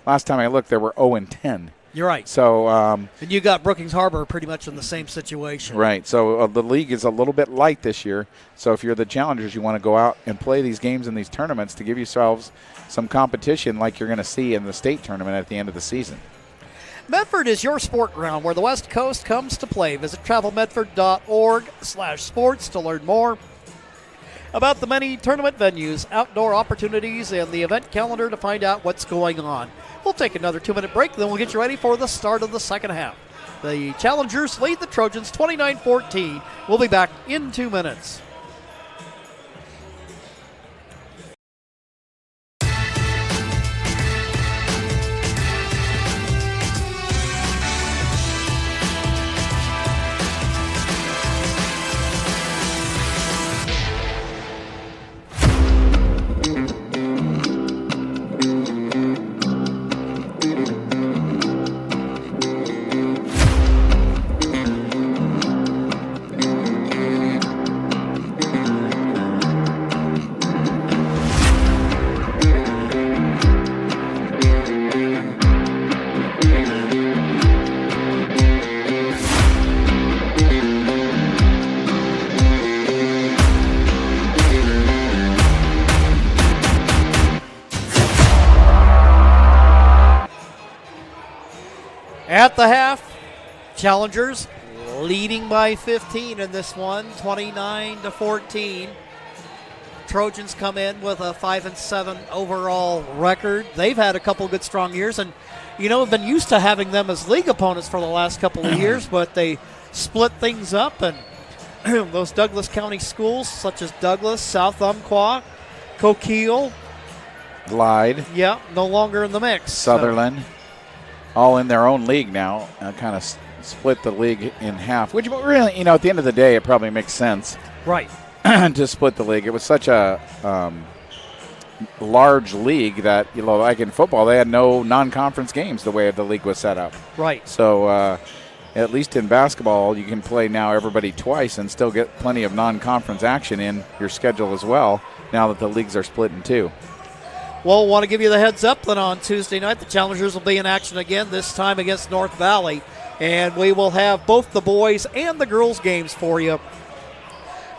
Last time I looked, there were 0-10. You're right. So, and you got Brookings Harbor pretty much in the same situation. Right. So the league is a little bit light this year. So if you're the Challengers, you want to go out and play these games in these tournaments to give yourselves some competition like you're going to see in the state tournament at the end of the season. Medford is your sport ground where the West Coast comes to play. Visit travelmedford.org/sports to learn more about the many tournament venues, outdoor opportunities, and the event calendar to find out what's going on. We'll take another 2-minute break, then we'll get you ready for the start of the second half. The Challengers lead the Trojans 29-14. We'll be back in 2 minutes. At the half, Challengers leading by 15 in this one, 29-14. Trojans come in with a 5-7 overall record. They've had a couple good strong years, and have been used to having them as league opponents for the last couple of years, but they split things up, and those Douglas County schools such as Douglas, South Umpqua, Coquille, Glide, no longer in the mix. Sutherland. All in their own league now, kind of split the league in half, which really, at the end of the day, it probably makes sense. Right. To split the league. It was such a large league that, like in football, they had no non-conference games the way the league was set up. Right. So at least in basketball, you can play now everybody twice and still get plenty of non-conference action in your schedule as well, now that the leagues are split in 2. Well, want to give you the heads up that on Tuesday night, the Challengers will be in action again, this time against North Valley. And we will have both the boys and the girls games for you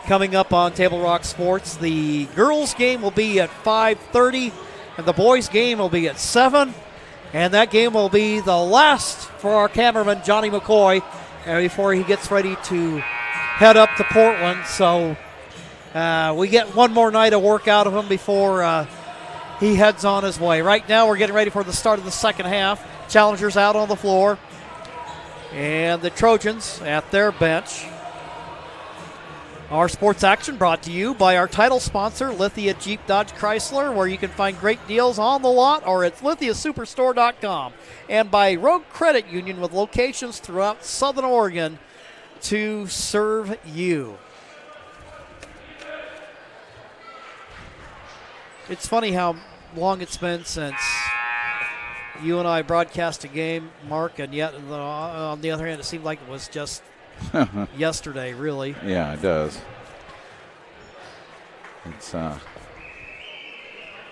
coming up on Table Rock Sports. The girls game will be at 5:30, and the boys game will be at 7. And that game will be the last for our cameraman, Johnny McCoy, before he gets ready to head up to Portland. So we get one more night of work out of him before he heads on his way. Right now, we're getting ready for the start of the second half. Challengers out on the floor. And the Trojans at their bench. Our sports action brought to you by our title sponsor, Lithia Jeep Dodge Chrysler, where you can find great deals on the lot or at lithiasuperstore.com. And by Rogue Credit Union, with locations throughout Southern Oregon to serve you. It's funny how long it's been since you and I broadcast a game, Mark, and yet on the other hand, it seemed like it was just yesterday, really. Yeah, it does. It's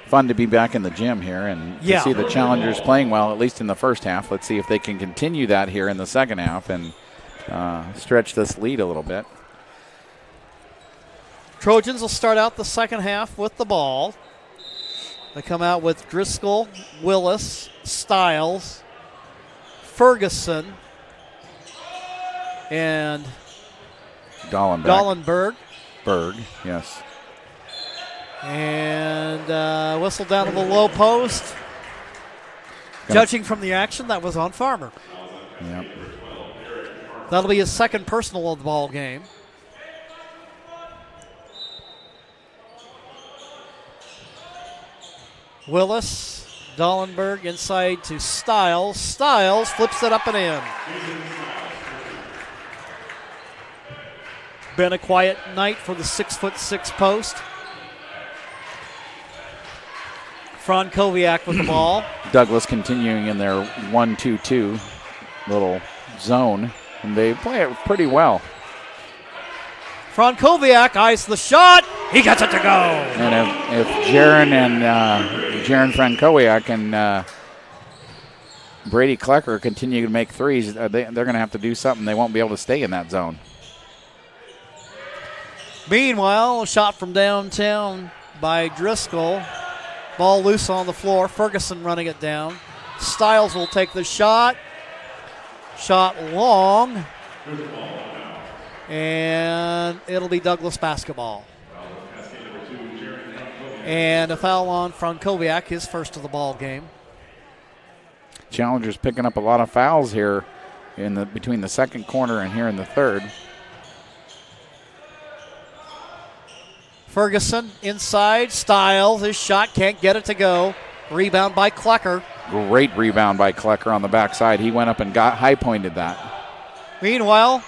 fun to be back in the gym here and to see the Challengers playing well, at least in the first half. Let's see if they can continue that here in the second half and stretch this lead a little bit. Trojans will start out the second half with the ball. They come out with Driscoll, Willis, Stiles, Ferguson, and Dollenberg. Berg, yes. And whistle down to the low post. Judging from the action, that was on Farmer. Yep. That'll be his second personal of the ball game. Willis, Dollenberg inside to Stiles. Stiles flips it up and in. Been a quiet night for the 6'6" post. Frankowiak with the ball. Douglas continuing in their 1-2-2 little zone, and they play it pretty well. Frankowiak eyes the shot. He gets it to go. And if Jaron and Jaron Frankowiak and Brady Klecker continue to make threes, they're going to have to do something. They won't be able to stay in that zone. Meanwhile, a shot from downtown by Driscoll. Ball loose on the floor. Ferguson running it down. Stiles will take the shot. Shot long. And it'll be Douglas basketball. And a foul on Frankowiak, his first of the ball game. Challengers picking up a lot of fouls here between the second corner and here in the third. Ferguson inside. Stiles, his shot can't get it to go. Rebound by Klecker. Great rebound by Klecker on the backside. He went up and high-pointed that. Meanwhile,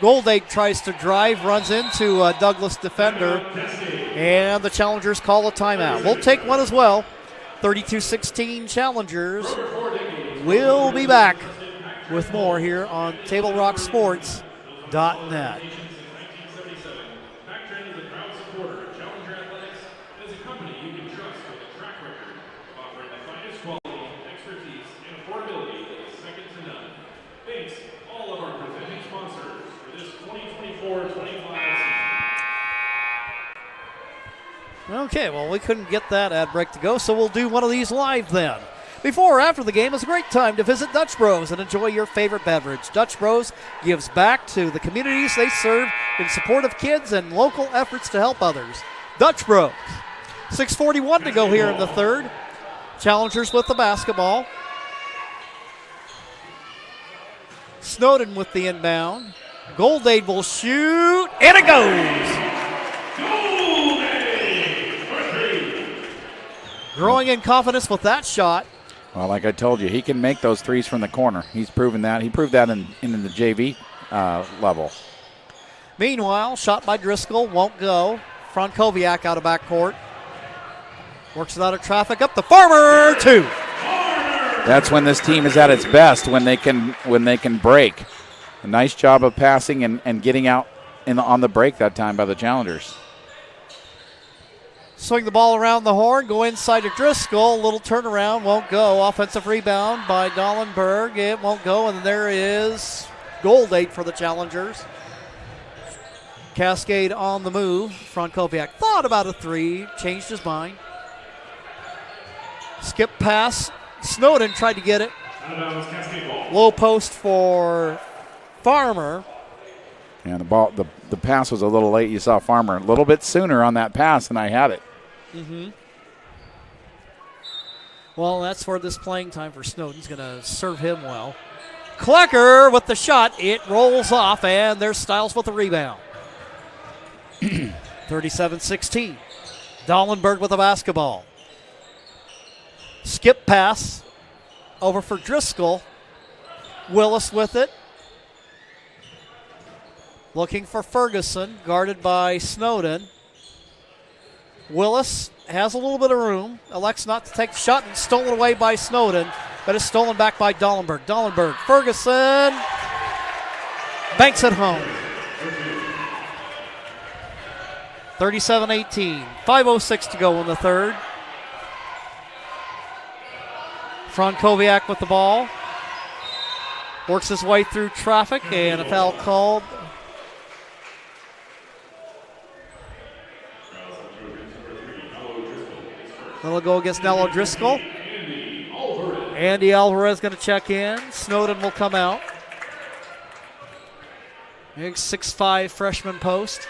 Goldade tries to drive, runs into a Douglas defender, and the Challengers call a timeout. We'll take one as well. 32-16 Challengers. We'll be back with more here on TableRockSports.net. Okay, well, we couldn't get that ad break to go, so we'll do one of these live then. Before or after the game is a great time to visit Dutch Bros and enjoy your favorite beverage. Dutch Bros gives back to the communities they serve in support of kids and local efforts to help others. Dutch Bros. 6:41 to go here in the third. Challengers with the basketball. Snowden with the inbound. Goldade will shoot, and it goes. Growing in confidence with that shot. Well, like I told you, he can make those threes from the corner. He's proven that. He proved that in the JV level. Meanwhile, shot by Driscoll, won't go. Frankowiak out of backcourt. Works it out of traffic, up the Farmer, two. That's when this team is at its best, when they can break. A nice job of passing and getting out on the break that time by the Challengers. Swing the ball around the horn, go inside to Driscoll. A little turnaround, won't go. Offensive rebound by Dollenberg. It won't go, and there is Goldade for the Challengers. Cascade on the move. Frankowiak thought about a three, changed his mind. Skip pass. Snowden tried to get it. Low post for Farmer. And the pass was a little late. You saw Farmer a little bit sooner on that pass, and I had it. Mm-hmm. Well, that's where this playing time for Snowden's going to serve him well. Klecker with the shot. It rolls off, and there's Stiles with the rebound. 37-16. Dollenberg with the basketball. Skip pass over for Driscoll. Willis with it. Looking for Ferguson, guarded by Snowden. Willis has a little bit of room. Elects not to take the shot, and stolen away by Snowden, but is stolen back by Dollenberg. Dollenberg, Ferguson. banks it home. 37-18. 5:06 to go in the third. Frankowiak with the ball. Works his way through traffic, and a foul called. They'll go against Nell O'Driscoll. Andy Alvarez going to check in. Snowden will come out. Big 6'5" freshman post.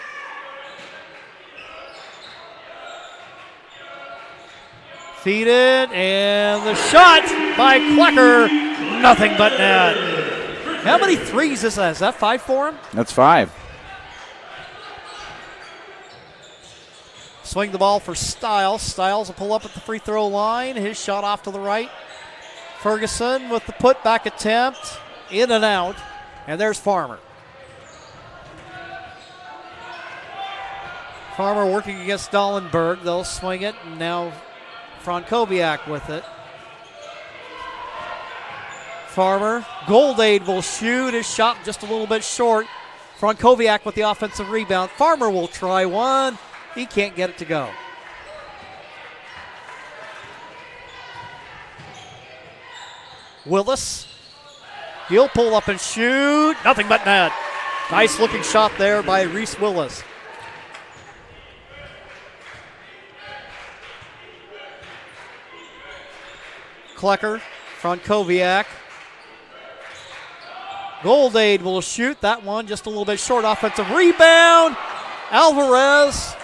Feed it, and the shot by Klecker. Nothing but net. How many threes is that? Is that 5 for him? That's 5. Swing the ball for Stiles. Stiles will pull up at the free throw line. His shot off to the right. Ferguson with the putback attempt. In and out. And there's Farmer. Farmer working against Dollenberg. They'll swing it. And now Frankowiak with it. Farmer. Goldade will shoot. His shot just a little bit short. Frankowiak with the offensive rebound. Farmer will try one. He can't get it to go. Willis. He'll pull up and shoot. Nothing but net. Nice looking shot there by Reese Willis. Klecker, Frankowiak. Goldade will shoot. That one just a little bit short. Offensive rebound. Alvarez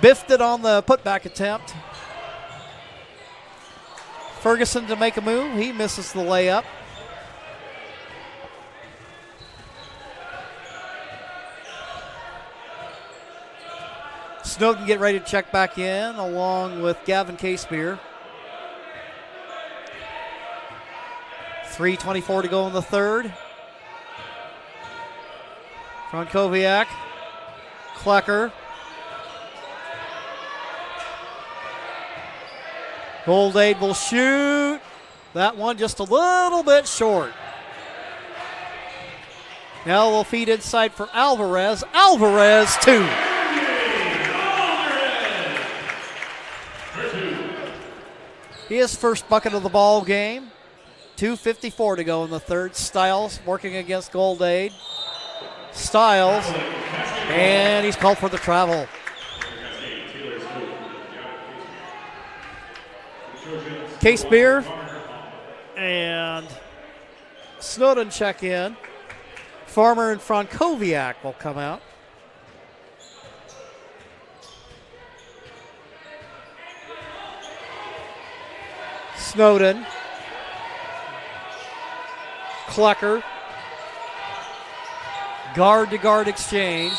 biffed it on the putback attempt. Ferguson to make a move. He misses the layup. Snowden get ready to check back in along with Gavin Casebeer. 3:24 to go in the third. Frankowiak. Klecker. Goldade will shoot. That one just a little bit short. Now we'll feed inside for Alvarez. Alvarez, 2. His first bucket of the ball game. 2:54 to go in the third. Stiles working against Goldade. Stiles, and he's called for the travel. Casebeer and Snowden check in. Farmer and Frankowiak will come out. Snowden. Klecker. Guard to guard exchange.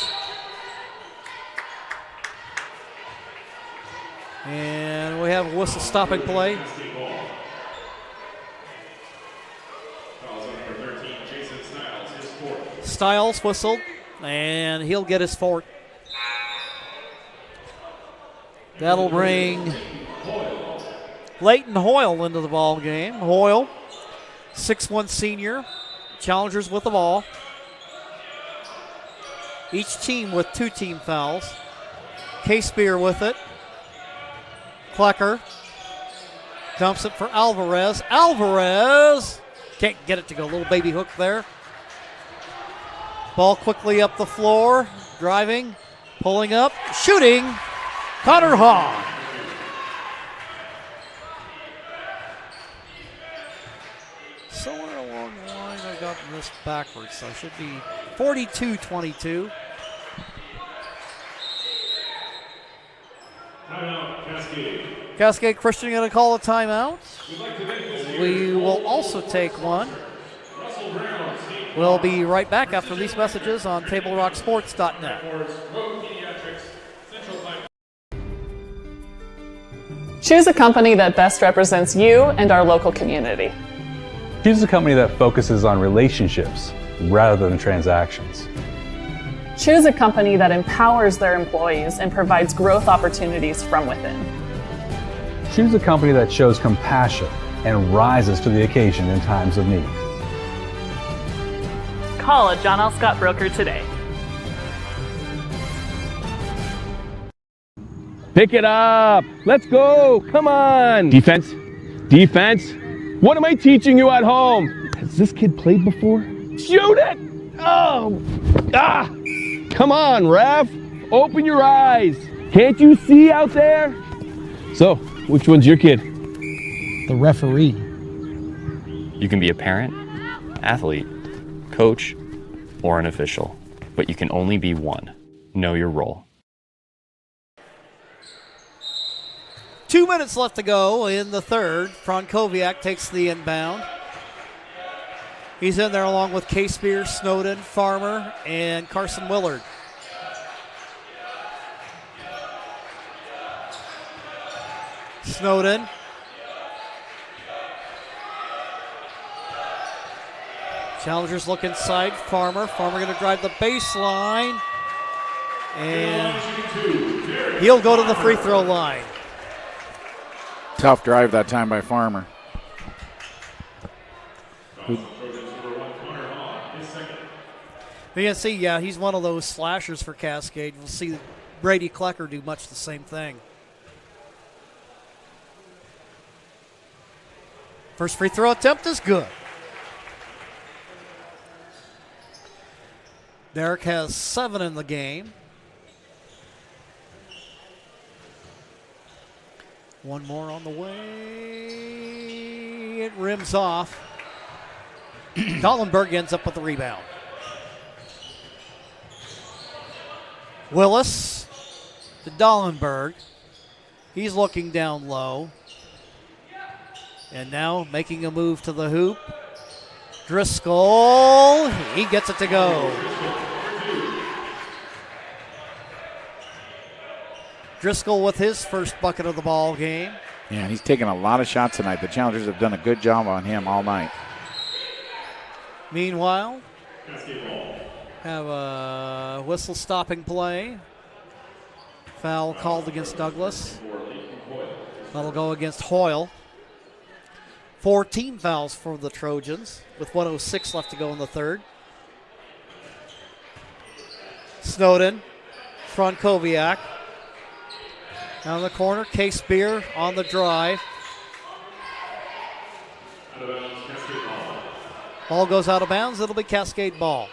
And we have a whistle stopping play. Stiles whistled, and he'll get his fourth. That'll bring Leighton Hoyle into the ball game. Hoyle, 6'1" senior, challengers with the ball. Each team with 2 team fouls. Casebeer with it. Klecker dumps it for Alvarez. Alvarez can't get it to go. Little baby hook there. Ball quickly up the floor. Driving, pulling up, shooting. Connor Hahn. Somewhere along the line, I got this backwards, so it should be 42-22. Cascade Christian going to call a timeout. We will also take one. We'll be right back after these messages on TableRockSports.net. Choose a company that best represents you and our local community. Choose a company that focuses on relationships rather than transactions. Choose a company that empowers their employees and provides growth opportunities from within. Choose a company that shows compassion and rises to the occasion in times of need. Call a John L. Scott broker today. Pick it up. Let's go. Come on. Defense. Defense. What am I teaching you at home? Has this kid played before? Shoot it. Oh. Ah. Come on, ref. Open your eyes. Can't you see out there? So, which one's your kid? The referee. You can be a parent, athlete, coach, or an official, but you can only be one. Know your role. 2 minutes left to go in the third. Frankowiak takes the inbound. He's in there along with K-Spear, Snowden, Farmer, and Carson Willard. Snowden. Challengers look inside. Farmer. Farmer going to drive the baseline. And he'll go to the free throw line. Tough drive that time by Farmer. You can see, yeah, he's one of those slashers for Cascade. We'll see Brady Klecker do much the same thing. First free throw attempt is good. Derek has 7 in the game. One more on the way. It rims off. Dollenberg ends up with the rebound. Willis to Dollenberg. He's looking down low. And now making a move to the hoop. Driscoll. He gets it to go. Driscoll with his first bucket of the ball game. Yeah, and he's taken a lot of shots tonight. The Challengers have done a good job on him all night. Meanwhile, have a whistle stopping play. Foul called against Douglas. That'll go against Hoyle. 14 fouls for the Trojans with 1:06 left to go in the third. Snowden, Frankowiak. Down the corner, K-Spear on the drive. Ball goes out of bounds. It'll be Cascade ball.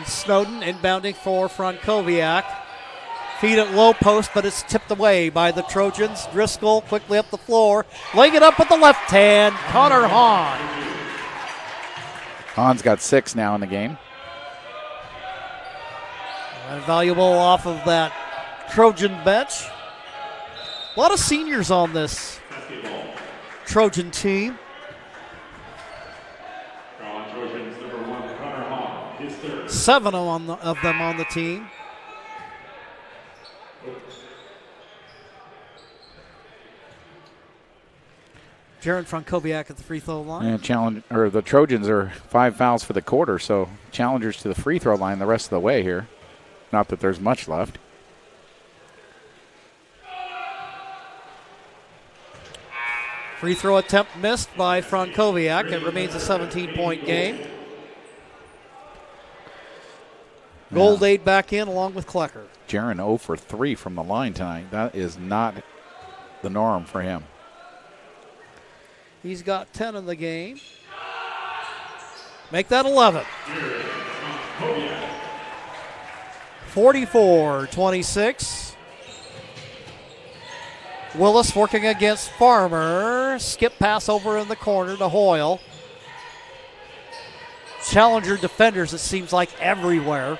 Snowden inbounding for Frankowiak. Feed at low post, but it's tipped away by the Trojans. Driscoll quickly up the floor, laying it up with the left hand. Connor Hahn. Hahn's got 6 now in the game. And valuable off of that Trojan bench. A lot of seniors on this Trojan team. 7 of them on the team. Jaron Frankowiak at the free throw line. And the Trojans are 5 fouls for the quarter, so Challengers to the free throw line the rest of the way here. Not that there's much left. Free throw attempt missed by Frankowiak. It remains a 17-point game. Goldade back in along with Klecker. Jaron 0 for 3 from the line tonight. That is not the norm for him. He's got 10 in the game. Make that 11. 44-26. Willis working against Farmer. Skip pass over in the corner to Hoyle. Challenger defenders, it seems like, everywhere.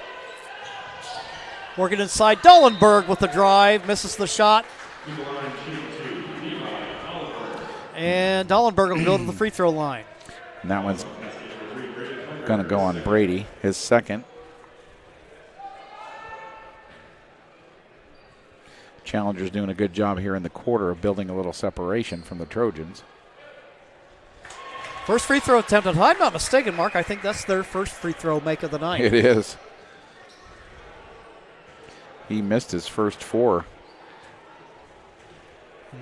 Working inside. Dollenberg with the drive. Misses the shot. And Dollenberg will go to the free throw line. And that one's going to go on Brady, his second. Challengers doing a good job here in the quarter of building a little separation from the Trojans. First free throw attempt. If I'm not mistaken, Mark, I think that's their first free throw make of the night. It is. he missed his first 4.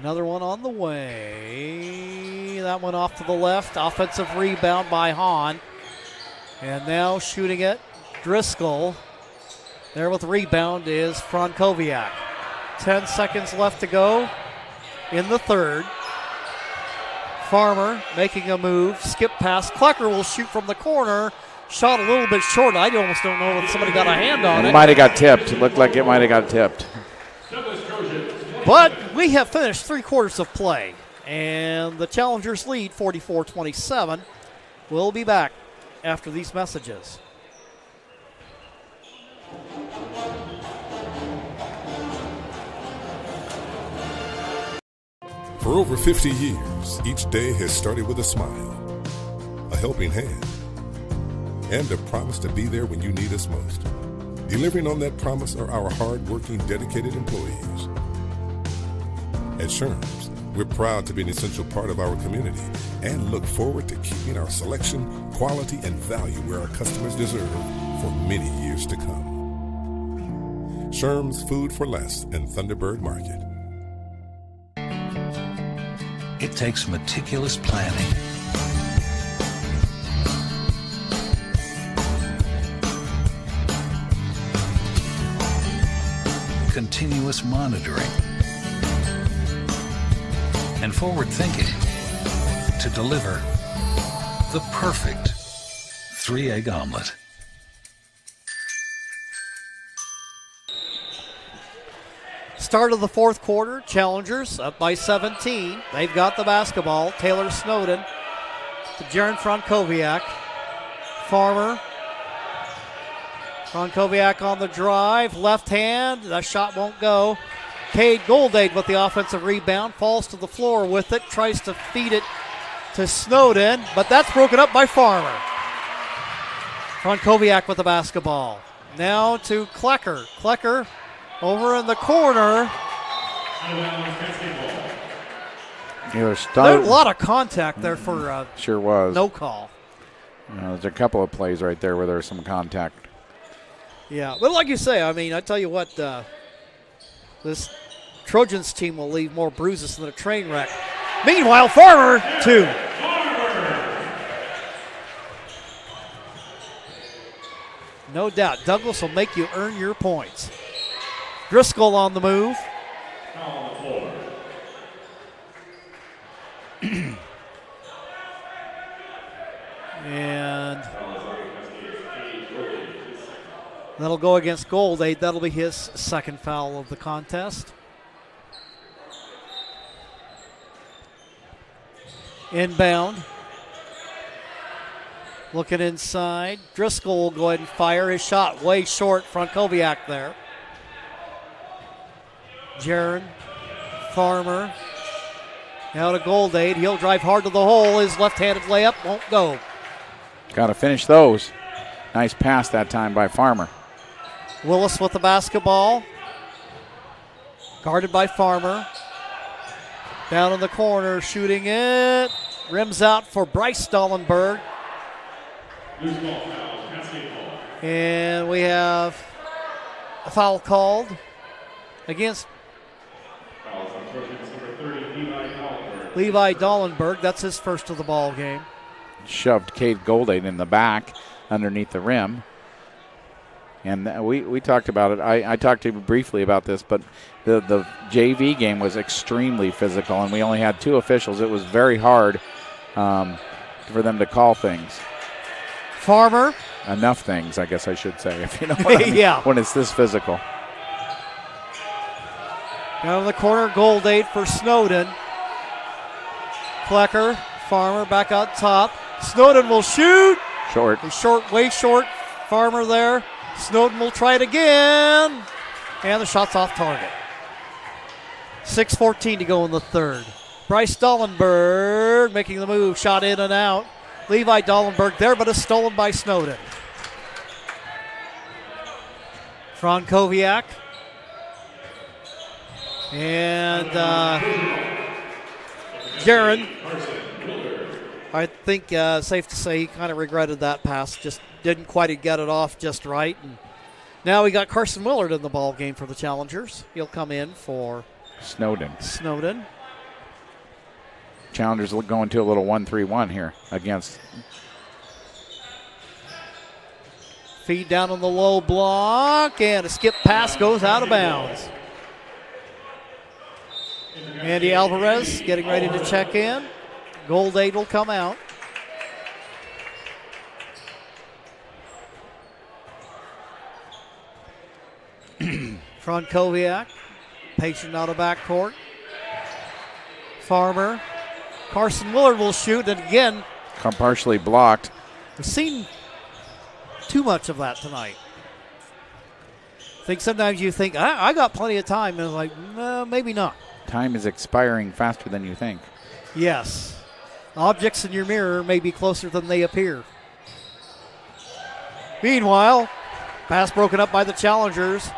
Another one on the way. That one off to the left. Offensive rebound by Hahn. And now shooting it, Driscoll. There with the rebound is Frankowiak. 10 seconds left to go in the third. Farmer making a move. Skip pass. Klecker will shoot from the corner. Shot a little bit short. I almost don't know if somebody got a hand on it. It might have got tipped. It looked like it might have got tipped. But we have finished 3 quarters of play. And the Challengers lead 44-27. We'll be back after these messages. For over 50 years, each day has started with a smile, a helping hand, and a promise to be there when you need us most. Delivering on that promise are our hard-working, dedicated employees. At Sherms, we're proud to be an essential part of our community and look forward to keeping our selection, quality, and value where our customers deserve for many years to come. Sherms Food for Less and Thunderbird Market. It takes meticulous planning, continuous monitoring, and forward thinking to deliver the perfect 3-egg omelet. Start of the fourth quarter, Challengers up by 17. They've got the basketball. Taylor Snowden to Jaron Frankowiak. Farmer. Frankowiak on the drive. Left hand. That shot won't go. Cade Goldade with the offensive rebound. Falls to the floor with it. Tries to feed it to Snowden, but that's broken up by Farmer. Frankowiak with the basketball. Now to Klecker. Klecker over in the corner. There's a lot of contact there for sure was no call. There's a couple of plays right there where there's some contact. Yeah, but like you say, I mean, I tell you what, this Trojans team will leave more bruises than a train wreck. Meanwhile, Farmer, 2. No doubt, Douglas will make you earn your points. Driscoll on the move. And that'll go against Goldade. That'll be his second foul of the contest. Inbound. Looking inside. Driscoll will go ahead and fire his shot way short. Frankowiak there. Jaron Farmer. Now to Goldade. He'll drive hard to the hole. His left-handed layup won't go. Got to finish those. Nice pass that time by Farmer. Willis with the basketball. Guarded by Farmer. Down in the corner, shooting it. Rims out for Bryce Stollenberg. And we have a foul called against Levi Dollenberg. That's his first of the ball game. Shoved Cade Goldade in the back underneath the rim. And we talked about it. I talked to you briefly about this, but the JV game was extremely physical, and we only had 2 officials. It was very hard for them to call things. Farmer. Enough things, I guess I should say, if you know what I mean, yeah. When it's this physical. Down in the corner, Goldade for Snowden. Klecker, Farmer back out top. Snowden will shoot. Short. He's short, way short. Farmer there. Snowden will try it again. And the shot's off target. 6:14 to go in the third. Bryce Dollenberg making the move. Shot in and out. Levi Dollenberg there, but is stolen by Snowden. Frankowiak. And Jaron. I think safe to say he kind of regretted that pass. Just didn't quite get it off just right. And Now we got Carson Willard in the ball game for the Challengers. He'll come in for Snowden. Challengers going to a little 1-3-1 here against. Feed down on the low block, and a skip pass goes out of bounds. Andy Alvarez getting ready to check in. Gold 8 will come out. Frankowiak, patient out of backcourt. Farmer. Carson Willard will shoot, and again, Come partially blocked. We've seen too much of that tonight. I think sometimes you think, I got plenty of time, and it's like, no, maybe not. Time is expiring faster than you think. Yes. Objects in your mirror may be closer than they appear. Meanwhile, pass broken up by the Challengers.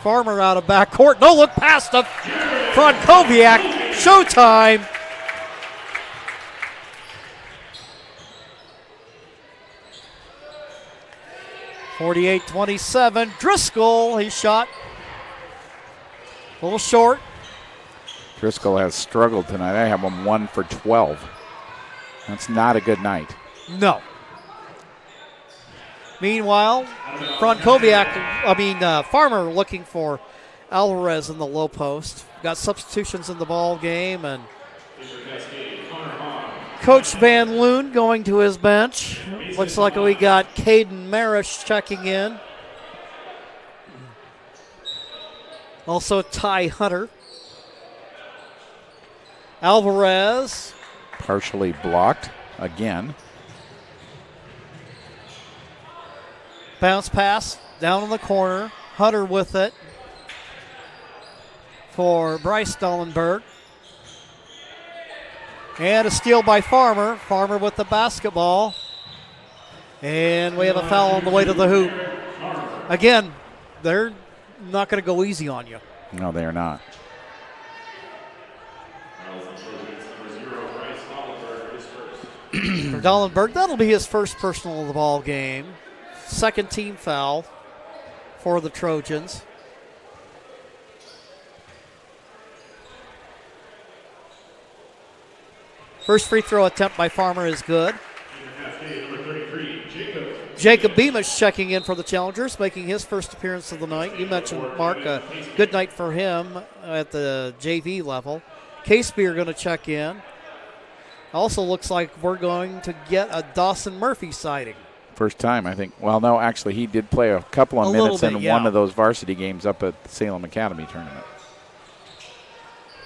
Farmer out of backcourt. No look pass to Frankowiak. Showtime. (48-27). Driscoll, he shot a little short. Driscoll has struggled tonight. I have him 1 for 12. That's not a good night. No. Meanwhile, Farmer looking for Alvarez in the low post. Got substitutions in the ball game, and Coach Van Loon going to his bench. Looks like we got Caden Marish checking in. Also Ty Hunter. Alvarez. Partially blocked again. Bounce pass down in the corner. Hunter with it for Bryce Dollenberg. And a steal by Farmer. Farmer with the basketball. And we have a foul on the way to the hoop. Again, they're not going to go easy on you. No, they are not. For Dollenberg, that'll be his first personal of the ball game. Second team foul for the Trojans. First free throw attempt by Farmer is good. Jacob Beamish checking in for the Challengers, making his first appearance of the night. You mentioned, Mark, a good night for him at the JV level. K-Spear going to check in. Also looks like we're going to get a Dawson Murphy sighting. First time, I think. Well, no, actually, he did play a couple of minutes in one of those varsity games up at the Salem Academy tournament.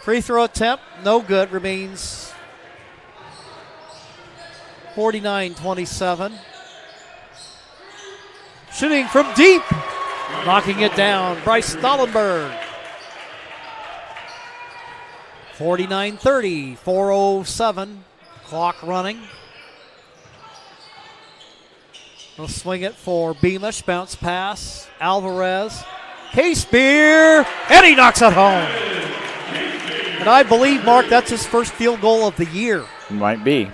Free throw attempt, no good. Remains 49-27. Shooting from deep. Knocking it down, Bryce Dollenberg. 49-30, 4:07. Clock running. We'll swing it for Beamish. Bounce pass. Alvarez. K-Spear. And he knocks it home. And I believe, Mark, that's his first field goal of the year. Might be.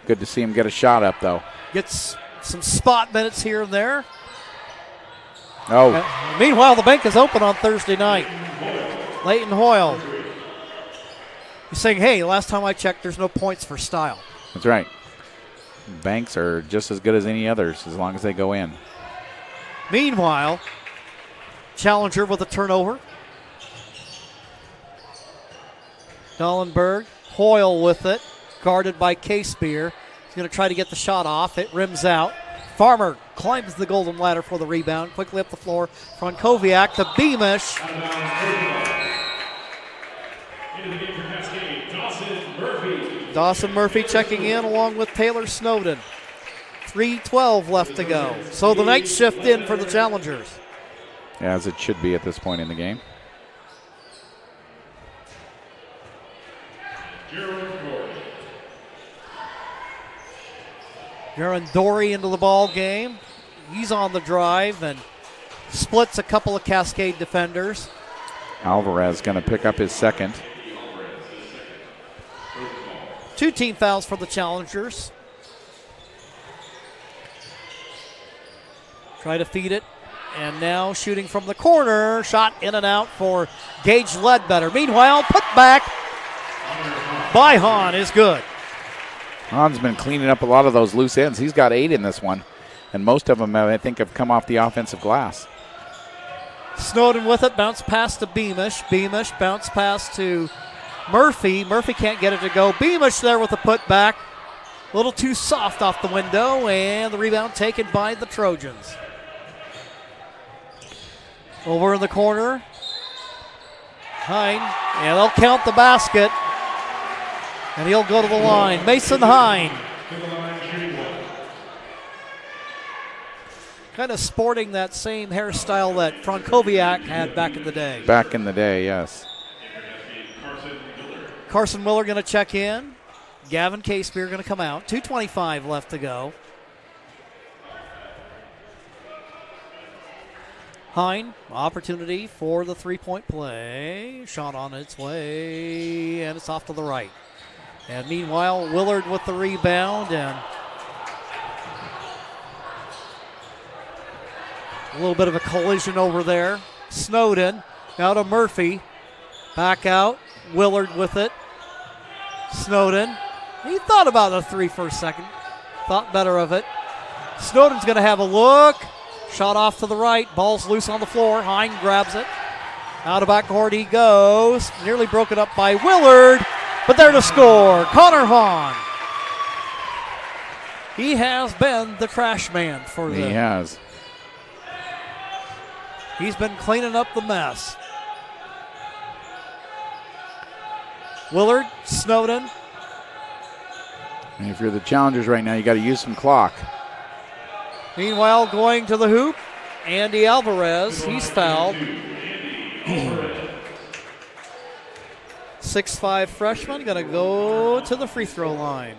Good to see him get a shot up, though. Gets some spot minutes here and there. Oh. Meanwhile, the bank is open on Thursday night. Leighton Hoyle. He's saying, hey, last time I checked, there's no points for style. That's right. Banks are just as good as any others as long as they go in. Meanwhile, Challenger with a turnover. Dollenberg, Hoyle with it, guarded by K-Spear. He's going to try to get the shot off. It rims out. Farmer climbs the golden ladder for the rebound. Quickly up the floor. Frankowiak to Beamish. Dawson Murphy checking in along with Taylor Snowden. 3:12 left to go. So the night shift in for the Challengers. As it should be at this point in the game. Jaron Dory into the ball game. He's on the drive and splits a couple of Cascade defenders. Alvarez going to pick up his second. 2 team fouls for the Challengers. Try to feed it And now shooting from the corner. Shot in and out for Gage Ledbetter. Meanwhile, put back by Hahn is good. Hahn's been cleaning up a lot of those loose ends. He's got 8 in this one. And most of them, I think, have come off the offensive glass. Snowden with it. Bounce pass to Beamish. Beamish bounce pass to Murphy. Murphy can't get it to go. Beamish there with the putback. A little too soft off the window. And the rebound taken by the Trojans. Over in the corner. Hine. And they'll count the basket. And he'll go to the line. Mason Hine. Kind of sporting that same hairstyle that Frankowiak had back in the day. Back in the day, yes. Carson Miller going to check in. Gavin Casebeer going to come out. 2:25 left to go. Hine, opportunity for the three-point play. Shot on its way, and it's off to the right. And meanwhile, Willard with the rebound, and a little bit of a collision over there. Snowden, now to Murphy. Back out, Willard with it. Snowden, he thought about a 3 for a second. Thought better of it. Snowden's going to have a look. Shot off to the right. Ball's loose on the floor. Hine grabs it. Out of backcourt he goes. Nearly broken up by Willard. But there to score, Connor Hahn. He has been the trash man for them. He has. He's been cleaning up the mess. Willard, Snowden. And if you're the Challengers right now, you got to use some clock. Meanwhile, going to the hoop, Andy Alvarez. He's fouled. 6'5" freshman, going to go to the free throw line.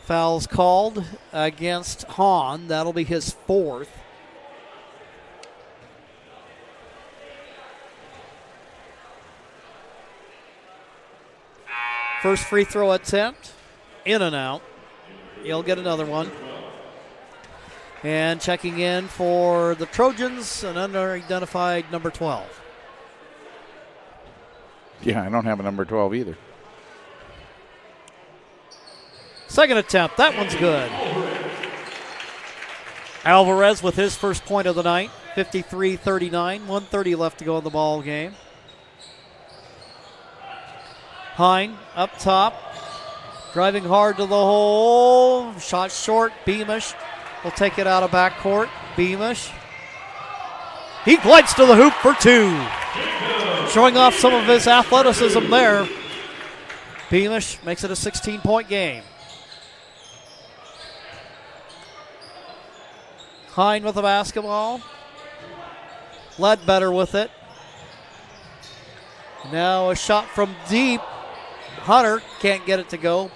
Fouls called against Hahn. That'll be his 4th. First free throw attempt, in and out. He'll get another one. And checking in for the Trojans, an unidentified number 12. Yeah, I don't have a number 12 either. Second attempt, that one's good. Alvarez with his first point of the night, 53-39, 1:30 left to go in the ball game. Hine up top, driving hard to the hole, shot short, Beamish will take it out of backcourt. Beamish, he glides to the hoop for 2. Showing off some of his athleticism there. Beamish makes it a 16-point game. Hine with the basketball. Ledbetter with it. Now a shot from deep. Hunter can't get it to go.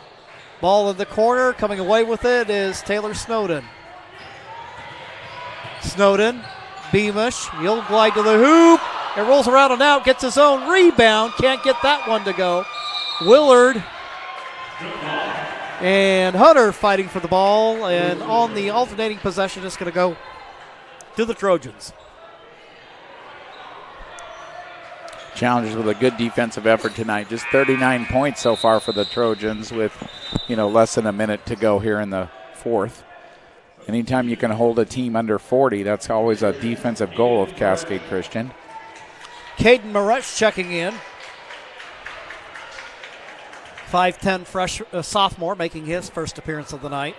Ball in the corner. Coming away with it is Taylor Snowden. Snowden, Beamish, he'll glide to the hoop. It rolls around and out, gets his own rebound. Can't get that one to go. Willard and Hunter fighting for the ball. And on the alternating possession, it's going to go to the Trojans. Challengers with a good defensive effort tonight. Just 39 points so far for the Trojans with, less than a minute to go here in the 4th. Anytime you can hold a team under 40, that's always a defensive goal of Cascade Christian. Caden Moretz checking in. 5'10" sophomore making his first appearance of the night.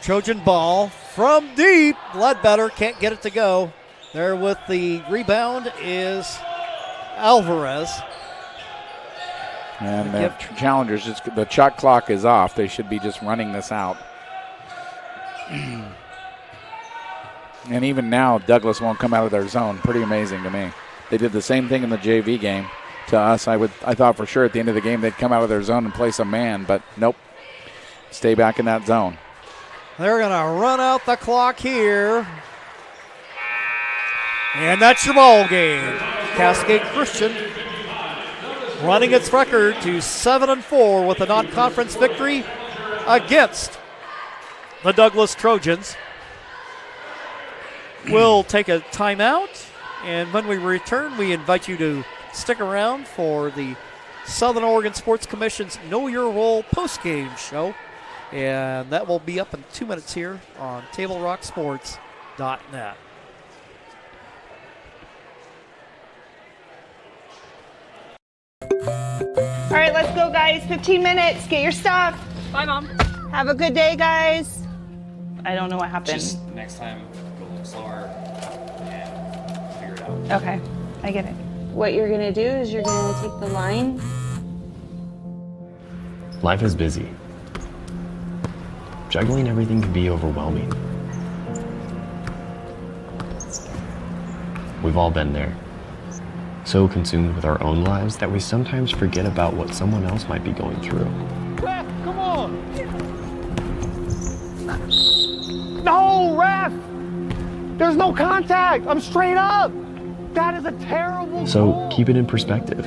Trojan ball from deep. Ledbetter can't get it to go. There with the rebound is Alvarez. And the Challengers, the shot clock is off. They should be just running this out. And even now, Douglas won't come out of their zone. Pretty amazing to me. They did the same thing in the JV game to us. I thought for sure at the end of the game they'd come out of their zone and play some man, but nope. Stay back in that zone. They're going to run out the clock here. And that's your ball game. Cascade Christian running its record to 7-4 with a non-conference victory against the Douglas Trojans will take a timeout, and when we return, we invite you to stick around for the Southern Oregon Sports Commission's Know Your Role postgame show, and that will be up in 2 minutes here on TableRockSports.net. All right, let's go, guys. 15 minutes. Get your stuff. Bye, Mom. Have a good day, guys. I don't know what happened. Just next time, go a little slower and figure it out. Okay, I get it. What you're going to do is you're going to take the line. Life is busy. Juggling everything can be overwhelming. We've all been there. So consumed with our own lives that we sometimes forget about what someone else might be going through. Ref, come on! No, ref! There's no contact! I'm straight up! That is a terrible So goal. keep it in perspective,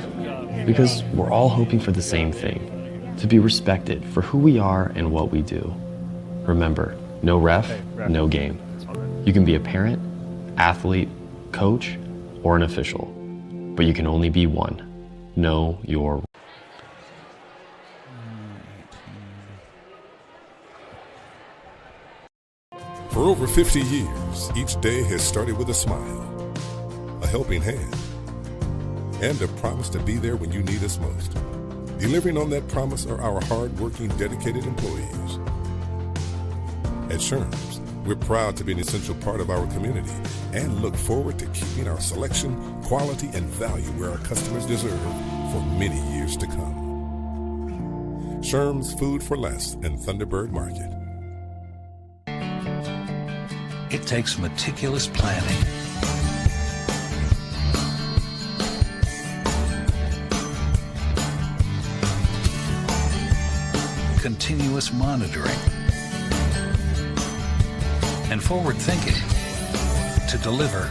because we're all hoping for the same thing, to be respected for who we are and what we do. Remember, no ref, no game. You can be a parent, athlete, coach, or an official, but you can only be one. Know your role. For over 50 years, each day has started with a smile, a helping hand, and a promise to be there when you need us most. Delivering on that promise are our hard-working, dedicated employees. At Sherms, we're proud to be an essential part of our community and look forward to keeping our selection, quality, and value where our customers deserve for many years to come. Sherms Food for Less and Thunderbird Market. It takes meticulous planning, continuous monitoring, and forward thinking to deliver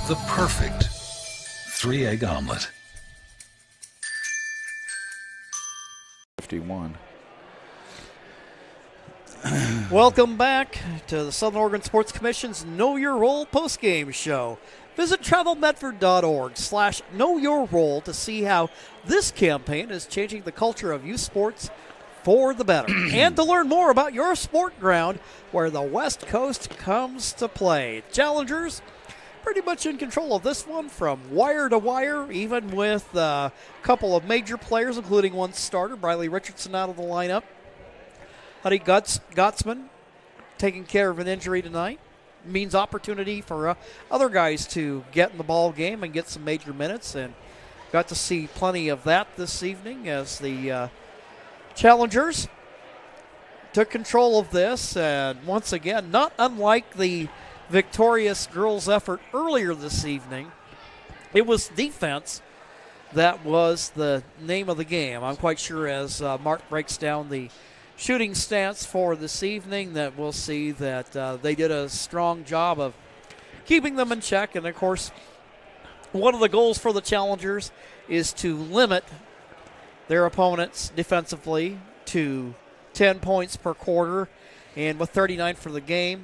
the perfect 3-egg omelet. 51. Welcome back to the Southern Oregon Sports Commission's Know Your Role postgame show. Visit travelmedford.org/knowyourrole to see how this campaign is changing the culture of youth sports for the better, and to learn more about your sport ground where the West Coast comes to play. Challengers pretty much in control of this one from wire to wire, even with a couple of major players, including one starter, Briley Richardson, out of the lineup. Huddy Gottsman taking care of an injury tonight. Means opportunity for other guys to get in the ball game and get some major minutes, and got to see plenty of that this evening as the Challengers took control of this, and once again, not unlike the victorious girls' effort earlier this evening, it was defense that was the name of the game. I'm quite sure as Mark breaks down the shooting stats for this evening that we'll see that they did a strong job of keeping them in check. And, of course, one of the goals for the Challengers is to limit their opponents defensively to 10 points per quarter. And with 39 for the game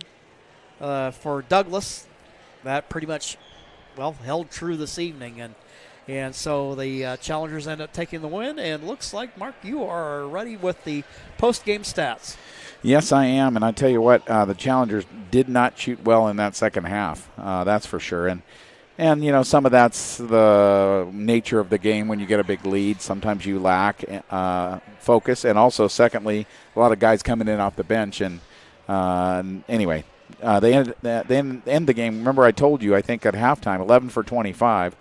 for Douglas, that pretty much, held true this evening. And so the Challengers end up taking the win, and looks like, Mark, you are ready with the post-game stats. Yes, I am, and I tell you what, the Challengers did not shoot well in that second half. That's for sure. And you know, some of that's the nature of the game. When you get a big lead, sometimes you lack focus, and also, secondly, a lot of guys coming in off the bench. And anyway, they end the game. Remember, I told you, I think at halftime, 11 for 25.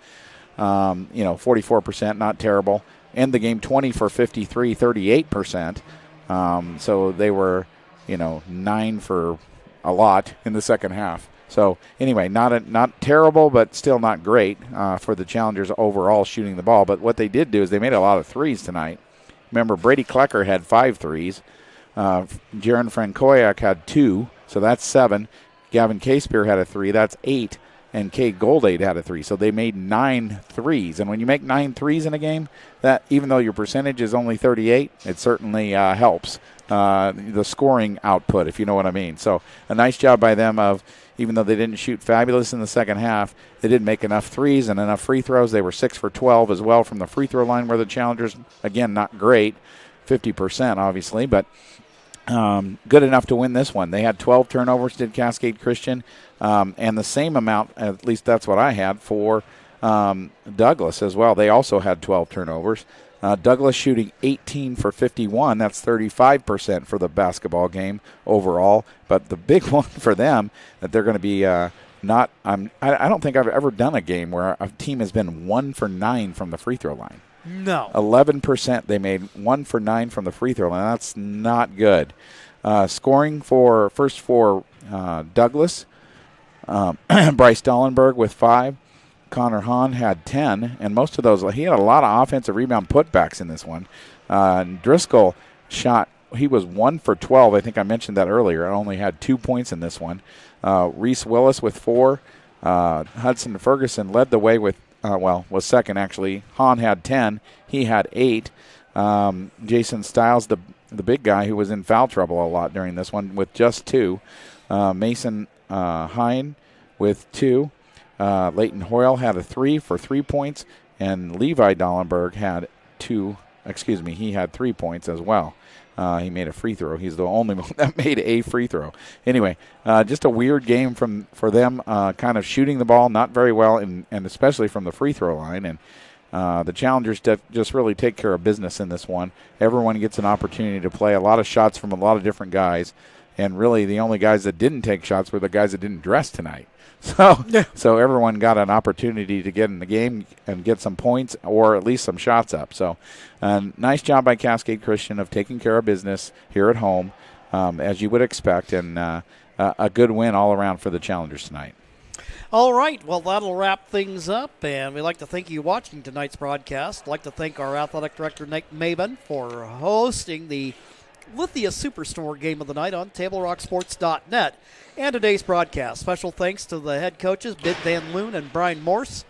44%, not terrible. End the game 20 for 53, 38%. So they were, 9 for a lot in the second half. So anyway, not terrible, but still not great for the Challengers overall shooting the ball. But what they did do is they made a lot of threes tonight. Remember, Brady Klecker had 5 threes. Jaron Frankoyak had 2, so that's 7. Gavin K-Spear had a 3, that's 8. and Cade Goldade had a 3. So they made 9 threes. And when you make 9 threes in a game, that even though your percentage is only 38, it certainly helps the scoring output, if you know what I mean. So a nice job by them of, even though they didn't shoot fabulous in the second half, they did make enough threes and enough free throws. They were 6 for 12 as well from the free throw line, where the Challengers, again, not great, 50% obviously, but good enough to win this one. They had 12 turnovers, did Cascade Christian, and the same amount, at least that's what I had, for Douglas as well. They also had 12 turnovers. Douglas shooting 18 for 51. That's 35% for the basketball game overall. But the big one for them that they're going to be I don't think I've ever done a game where a team has been 1 for 9 from the free throw line. No. 11% they made 1 for 9 from the free throw line. That's not good. Scoring for Douglas, Bryce Dollenberg with 5. Connor Hahn had 10, and most of those, he had a lot of offensive rebound putbacks in this one. Driscoll shot, he was 1 for 12. I think I mentioned that earlier. I only had 2 points in this one. Reese Willis with 4. Hudson Ferguson led the way with, was second actually. Hahn had 10. He had 8. Jason Stiles, the big guy who was in foul trouble a lot during this one, with just 2. Mason Hine with 2. Leighton Hoyle had a 3 for 3 points, and Levi Dollenberg had 2. He had 3 points as well. He made a free throw. He's the only one that made a free throw. Anyway, just a weird game for them, kind of shooting the ball not very well, and especially from the free throw line. And the Challengers just really take care of business in this one. Everyone gets an opportunity to play a lot of shots from a lot of different guys, and really the only guys that didn't take shots were the guys that didn't dress tonight. So everyone got an opportunity to get in the game and get some points or at least some shots up. So nice job by Cascade Christian of taking care of business here at home, as you would expect, and a good win all around for the Challengers tonight. All right, well, that'll wrap things up, and we'd like to thank you watching tonight's broadcast. I'd like to thank our athletic director, Nick Maben, for hosting the Lithia Superstore game of the night on TableRockSports.net and today's broadcast. Special thanks to the head coaches, Bid Van Loon and Brian Morse.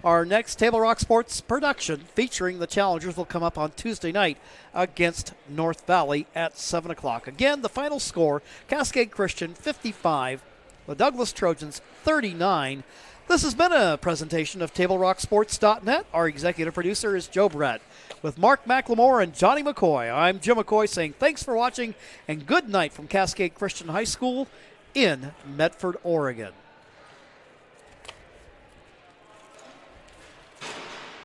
Our next Table Rock Sports production featuring the Challengers will come up on Tuesday night against North Valley at 7 o'clock. Again, the final score, Cascade Christian 55, the Douglas Trojans 39. This has been a presentation of TableRockSports.net. Our executive producer is Joe Brett. With Mark McLemore and Johnny McCoy, I'm Jim McCoy saying thanks for watching and good night from Cascade Christian High School in Medford, Oregon.